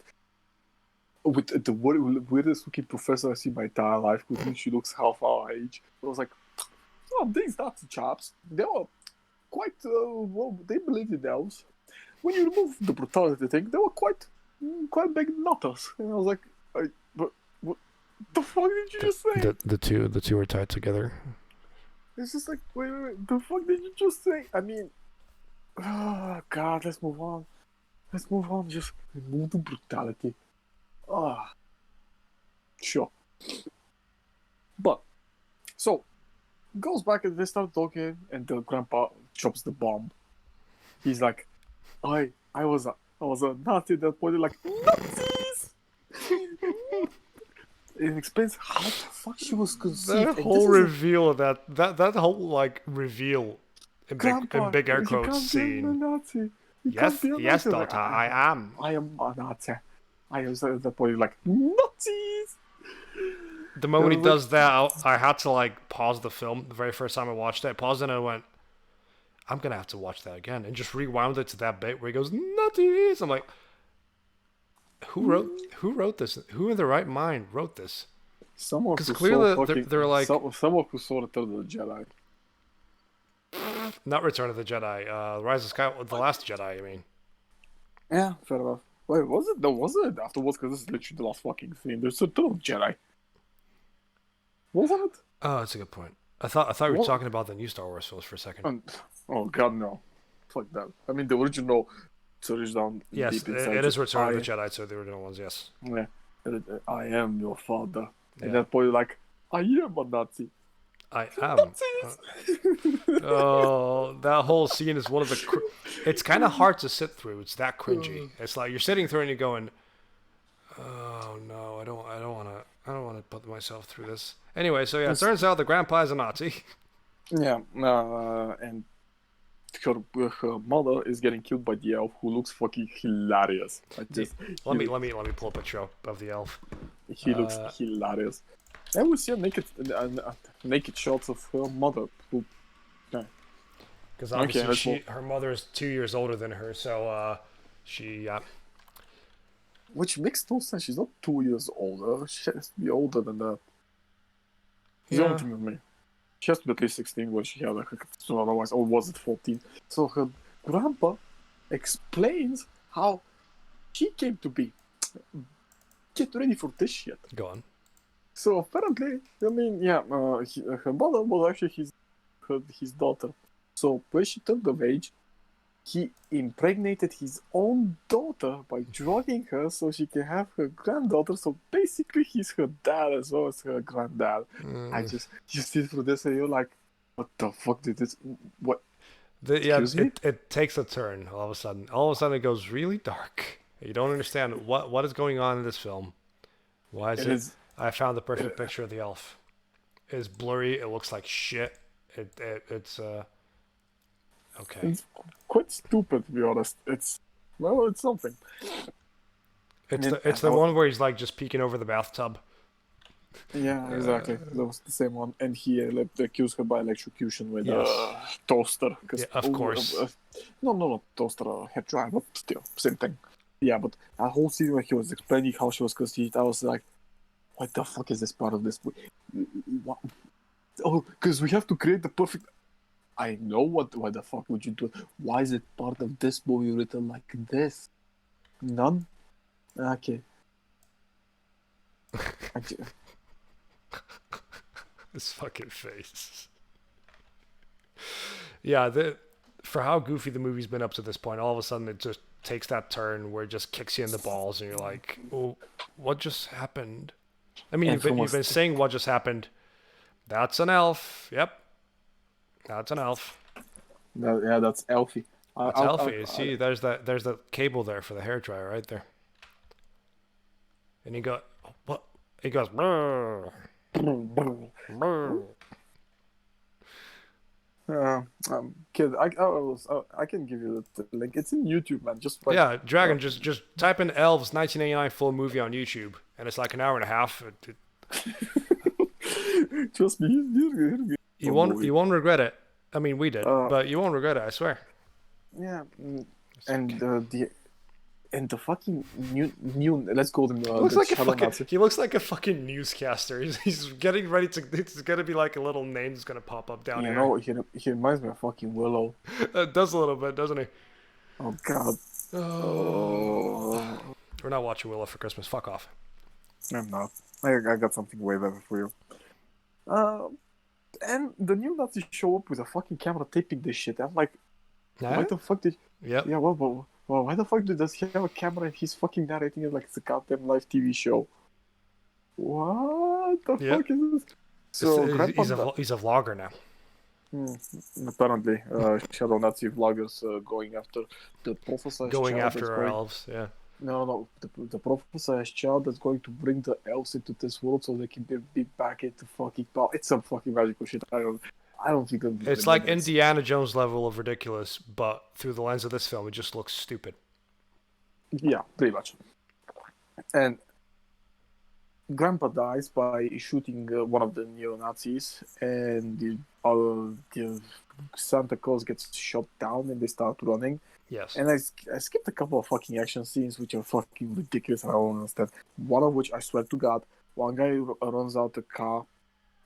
with the weirdest looking professor I see my entire life, because she looks half our age. I was like, oh, these Nazi chaps, they were quite, they believed in elves. When you remove the brutality thing, they were quite big nutters. And I was like, but what the fuck did you just say? The two are tied together. It's just like, wait, the fuck did you just say? I mean, oh god, let's move on. Just remove the brutality. Sure. But, so, goes back and they start talking, and the grandpa drops the bomb. He's like, I was a Nazi at that point. Like, Nazis! It explains how the fuck she was conceived. That whole reveal of that whole like reveal in big air quotes scene. Nazi. Yes, daughter, I am. I am a Nazi. I was at that point like, Nazis! The moment he does that, I had to like pause the film. The very first time I watched it, I paused it and I went, I'm gonna have to watch that again, and just rewound it to that bit where he goes Nazis. I'm like, who wrote this? Who in their right mind wrote this? Someone who clearly they're like someone who saw Return of the Jedi. Not Return of the Jedi. Rise of Skywalker, The Last Jedi. I mean. Yeah, fair enough. Wait, was it? No, wasn't it afterwards? Because this is literally the last fucking scene. There's Return of the Jedi. Wasn't it? Oh, that's a good point. I thought you were talking about the new Star Wars films for a second. Oh god, no. Fuck that. I mean, the original series down. Yes, it is Return of the Jedi, so the original ones, yes. Yeah. I am your father. Yeah. And that point, like, I am a Nazi. I am. Oh, that whole scene is one of the. It's kind of hard to sit through. It's that cringy. It's like you're sitting through and you're going, "Oh no, I don't want to put myself through this." Anyway, so yeah, it turns out the grandpa is a Nazi. Yeah, and her mother is getting killed by the elf, who looks fucking hilarious. Let me pull up a show of the elf. He looks hilarious. And we see naked shots of her mother. Because obviously her mother is 2 years older than her, so she. Which makes no sense. She's not 2 years older. She has to be older than that. She's older than me. She has to be at least 16 when she had so otherwise, or was it 14? So her grandpa explains how she came to be. Get ready for this shit. Go on. So apparently, I mean, yeah, her mother was actually his daughter. So when she turned of age, he impregnated his own daughter by drugging her so she can have her granddaughter. So basically, he's her dad as well as her granddad. You see through this and you're like, what the fuck did this? What? Yeah, Excuse me? it takes a turn all of a sudden. All of a sudden, it goes really dark. You don't understand what is going on in this film. Why is It it? is. I found the It, perfect picture of the elf. It's blurry. It looks like shit. It's okay. it's quite stupid, to be honest. It's something. It's And the one where he's like just peeking over the bathtub. yeah, exactly. That was the same one. And he accused her by electrocution with Yes. a toaster. Yeah, Cause, of course. no, not toaster, hair dryer, but still, same thing. Yeah, but that whole scene where he was explaining how she was conceived, I was like, what the fuck is this part of this movie? What? Oh, because we have to create the perfect. I know why the fuck would you do it? Why is it part of this movie written like this? None? Okay. His fucking face. Yeah, for how goofy the movie's been up to this point, all of a sudden it just takes that turn where it just kicks you in the balls, and you're like, "Oh, what just happened?" I mean, And from you've been saying what just happened. That's an elf. Yep, that's an elf. yeah, that's Elfie. That's Elfie. See, there's the cable there for the hair dryer right there. And he got what? He goes. "Brr, brr." Kid, I can give you the link. It's in YouTube, man. Just like Yeah, Dragon. Just type in Elves 1989 full movie on YouTube, and it's like an hour and a half. trust me, You won't regret it. I mean, we did, Uh, but you won't regret it. I swear. yeah, It's and okay. the fucking new let's call them He looks the like a shadow fucking. Nazi. He looks like a fucking newscaster. He's getting ready to. It's gonna be like a little name that's gonna pop up down You here. know, he reminds me of fucking Willow. It does a little bit, doesn't he? Oh God. Oh. Oh, We're not watching Willow for Christmas. Fuck off. I'm not. I got something way better for you. Uh, and the new Nazis show up with a fucking camera taping this shit. I'm like, why Huh? the fuck did? Yep. Yeah, well, why the fuck does he have a camera and he's fucking narrating it like it's a goddamn live TV show? What the Yep. fuck is this? So, Grandpa, He's a vlogger now. apparently, shadow Nazi vloggers going after the professor's Going child after that's our going. elves. Yeah. No, the professor's child that's going to bring the elves into this world so they can be back into fucking power. It's some fucking magical shit. I don't think that It's like Indiana Jones level of ridiculous, but through the lens of this film, it just looks stupid. Yeah, pretty much. And Grandpa dies by shooting one of the neo-Nazis, and the Santa Claus gets shot down, and they start running. Yes. And I skipped a couple of fucking action scenes which are fucking ridiculous, and I don't understand. One of which, I swear to God, one guy runs out the car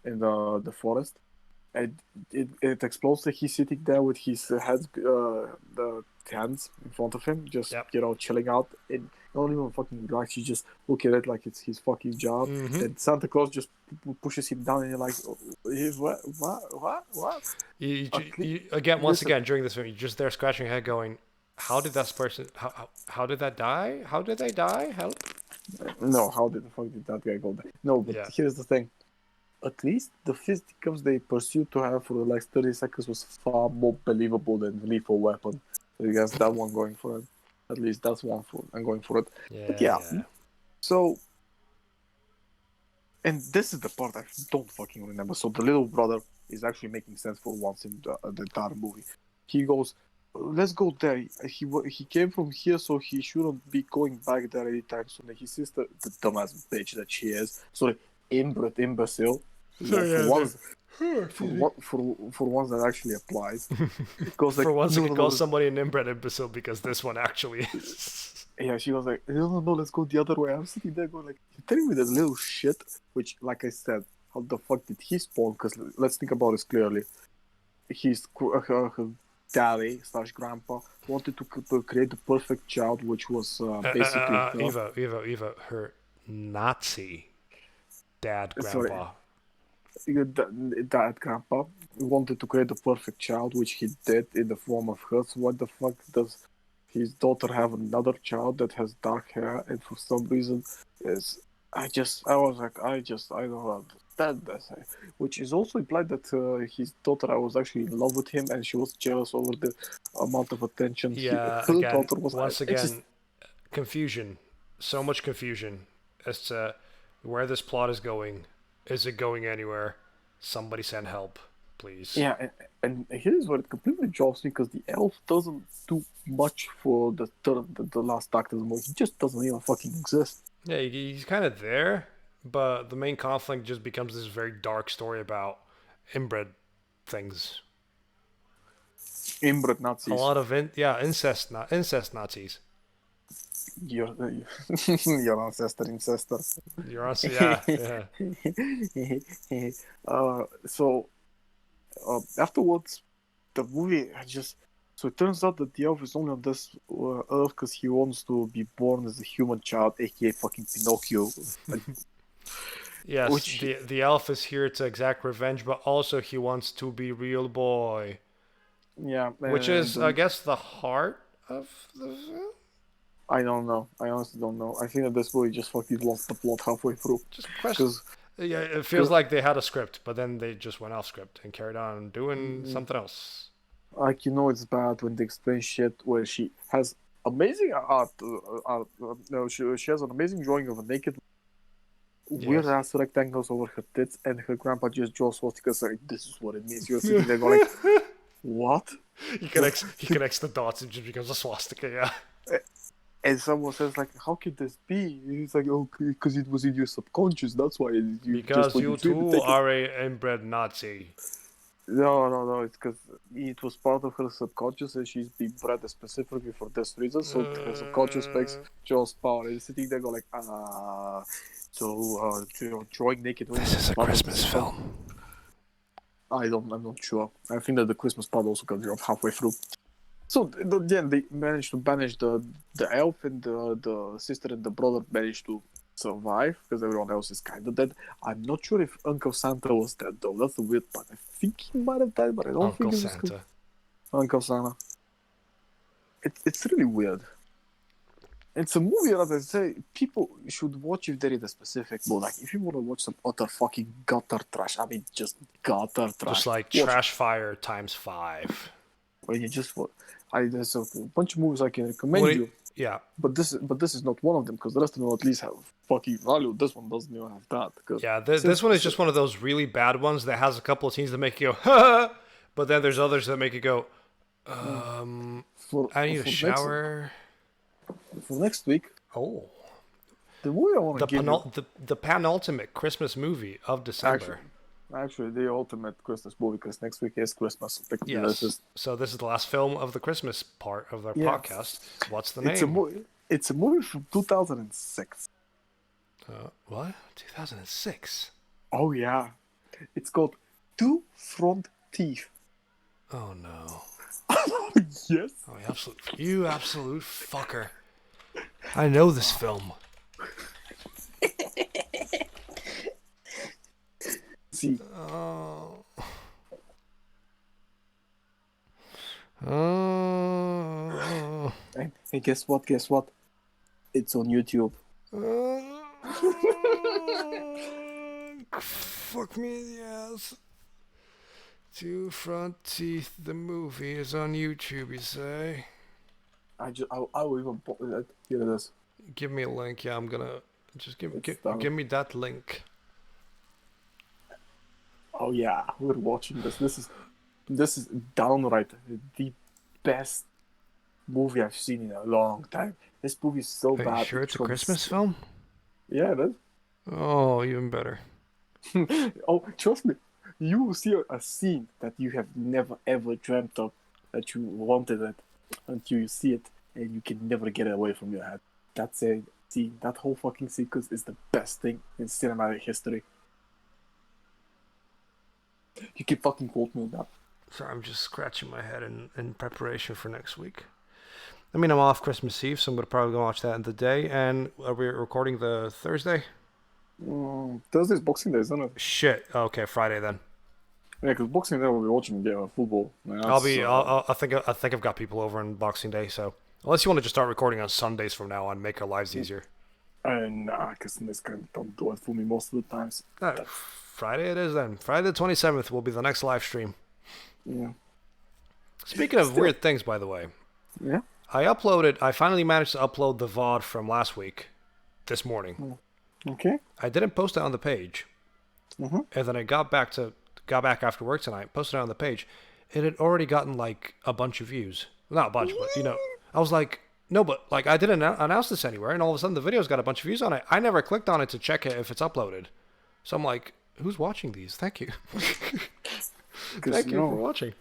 in the forest, and it explodes. Like he's sitting there with his the hands in front of him, just Yep. chilling out, and not even fucking relax. You just look at it like it's his fucking job. Mm-hmm. And Santa Claus just pushes him down, and you're like, oh, what? Again, once Listen. again, during this film, you're just there scratching your head, going, "How did that person? How did that die? How did they die? Help!" No, how did the fuck did that guy go there? No, but Yeah. here's the thing. At least the fisticuffs they pursued to have for the last 30 seconds was far more believable than Lethal Weapon. So you guys that one going for it. At least that's one for I'm going for it. But yeah. So, and this is the part I don't fucking remember. So the little brother is actually making sense for once in the entire movie. He goes, "Let's go there." He came from here, so he shouldn't be going back there anytime soon. And his sister, the dumbass bitch that she is, sorry, inbred imbecile. For once, for once that actually applies. Goes like, For once, no, I no, can no, call somebody an inbred imbecile because this one actually is. yeah, she was like, no, let's go the other way. I'm sitting there going like, you're telling me this little shit, which, like I said, how the fuck did he spawn? Because let's think about this clearly. His her daddy slash grandpa wanted to create the perfect child, which was basically her. Eva, her Nazi dad, Sorry, grandpa. that grandpa wanted to create the perfect child, which he did in the form of her. So what the fuck does his daughter have another child that has dark hair, and for some reason is I was like, I don't understand this. Which is also implied that his daughter, I was actually in love with him, and she was jealous over the amount of attention Yeah, her again, daughter was. once It's just, again, confusion. So much confusion as to where this plot is going. Is it going anywhere? Somebody send help, please. yeah, and here's where it completely drops me because the elf doesn't do much for the last act of the movie. He just doesn't even fucking exist. Yeah, he's kind of there, but the main conflict just becomes this very dark story about inbred things. Inbred A Nazis. lot of incest, not incest Nazis. Your your ancestor, ancestor. You're on, yeah, yeah. So afterwards, the movie I just so it turns out that the elf is only on this earth because he wants to be born as a human child, aka fucking Pinocchio, Yes, which the elf is here to exact revenge, but also he wants to be real boy, yeah, which and is, I guess, the heart of the film. I don't know. I honestly don't know. I think that this movie just fucking lost the plot halfway through Just question. because Yeah, it feels like they had a script, but then they just went off script and carried on doing something else. like it's bad when they explain shit where she has amazing art. No, she has an amazing drawing of a naked weird Yes. ass rectangles over her tits, and her grandpa just draws swastikas. Like, this is what it means. You're sitting there going, like, what? He connects the dots and just becomes a swastika. Yeah. And someone says, like, how could this be? He's like, oh, because it was in your subconscious. That's why you just Because when you you dream it, too take it. are a inbred Nazi. No. It's because it was part of her subconscious, and she's been bred specifically for this reason. So her subconscious makes Jaws power. And sitting there, go like, drawing naked women. This is a part of Christmas the- film. I'm not sure. I think that the Christmas part also got dropped halfway through. So then they managed to banish the elf, and the sister and the brother managed to survive because everyone else is kind of dead. I'm not sure if Uncle Santa was dead though. That's the weird part. I think he might have died, but I don't Uncle think it was Santa. Uncle Santa. It's really weird. It's a movie that I say people should watch if they're in a specific mood. Like if you want to watch some utter fucking gutter trash, I mean just gutter trash. Just like watch Trash Fire times 5. when you just there's a bunch of movies I can recommend you. Yeah. But this is not one of them because the rest of them at least have fucking value. This one doesn't even have that. Yeah, this one is just one of those really bad ones that has a couple of scenes that make you go, ha! But then there's others that make you go, I need a shower. For next week, Oh. the movie I want to The, give you, the penultimate Christmas movie of December. actually the ultimate Christmas movie because next week is Christmas. Yes. So this is the last film of the Christmas part of our podcast. What's the name? It's a movie from 2006. What? 2006? Oh yeah, it's called Two Front Teeth. Oh no. Yes. Oh, you absolute fucker. I know this film. See. Oh. Hey, guess what? Guess what? It's on YouTube. Fuck me in the ass. Two Front Teeth, the movie is on YouTube, you say? I will even here it is. Give me a link. Yeah, I'm gonna just give done. me that link. Oh yeah, we're watching this. This is downright the best movie I've seen in a long time. This movie is so Are bad. you sure it's a Christmas film? Yeah, it is. Oh, even better. Oh, trust me, you will see a scene that you have never ever dreamt of, that you wanted it until you see it, and you can never get it away from your head. That's a scene. That whole fucking sequence is the best thing in cinematic history. You can fucking quote me on that. Sorry, I'm just scratching my head in preparation for next week. I mean, I'm off Christmas Eve, so I'm going to probably go watch that in the day. And are we recording the Thursday? Thursday's Boxing Day, isn't it? Shit. Okay, Friday then. Yeah, because Boxing Day we'll be watching football. Man, I think I've got people over on Boxing Day, so unless you want to just start recording on Sundays from now on, make our lives easier. Nah, because this guy don't do it for me most of the times. Friday it is then. Friday the 27th will be the next live stream. Yeah. Speaking of Still. weird things, by the way, Yeah. I finally managed to upload the VOD from last week this morning. Okay. I didn't post it on the page. Mm-hmm. And then I got back after work tonight, posted it on the page. It had already gotten like a bunch of views. Not a bunch, but I was like, no, but like I didn't announce this anywhere, and all of a sudden the video's got a bunch of views on it. I never clicked on it to check it if it's uploaded. So I'm like, who's watching these? Thank you. Thank you for watching.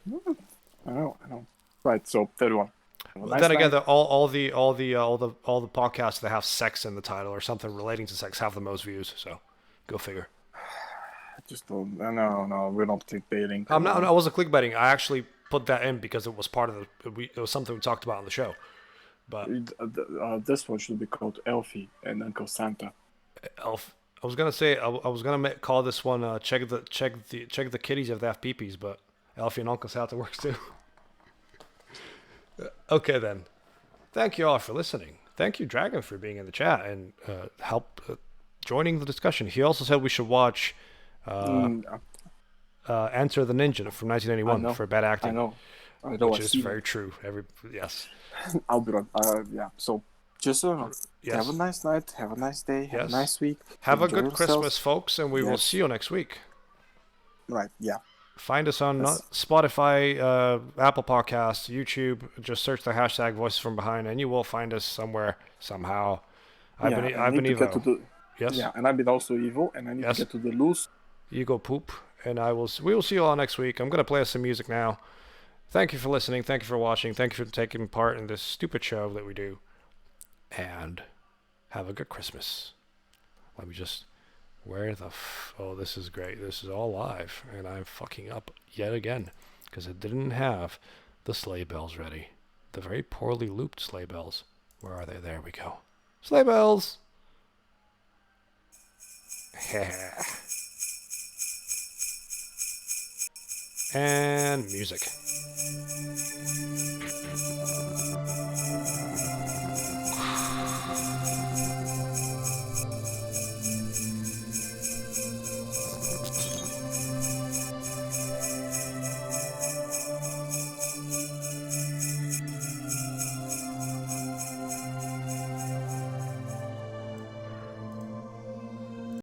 I know. Right, so third one. Then again, all the podcasts that have sex in the title or something relating to sex have the most views. So, go figure. Just don't. No, we're not clickbaiting. I wasn't clickbaiting. I actually put that in because it was part of it was something we talked about on the show. But this one should be called Elfie and Uncle Santa. Elf. I was gonna say I was gonna call this one check the kitties if they have peepees, but Elfie and Uncle Santa works too. Okay then. Thank you all for listening. Thank you, Dragon, for being in the chat and joining the discussion. He also said we should watch Enter the Ninja from 1981 for bad acting. I know. Which is very true. Yes. I'll be right. Yeah. So just so you know, have a nice night. Have a nice day. Have a nice week. Have a good Christmas, folks, and we will see you next week. Right. Yeah. Find us on Spotify, Apple Podcasts, YouTube. Just search the hashtag Voices from Behind, and you will find us somewhere somehow. I've been evil. Yes. Yeah, and I've been also evil, and I need to get to the loose. You go poop, and we will see you all next week. I'm gonna play us some music now. Thank you for listening. Thank you for watching. Thank you for taking part in this stupid show that we do. And have a good Christmas. Let me just... Oh, this is great. This is all live. And I'm fucking up yet again. Because I didn't have the sleigh bells ready. The very poorly looped sleigh bells. Where are they? There we go. Sleigh bells! And music.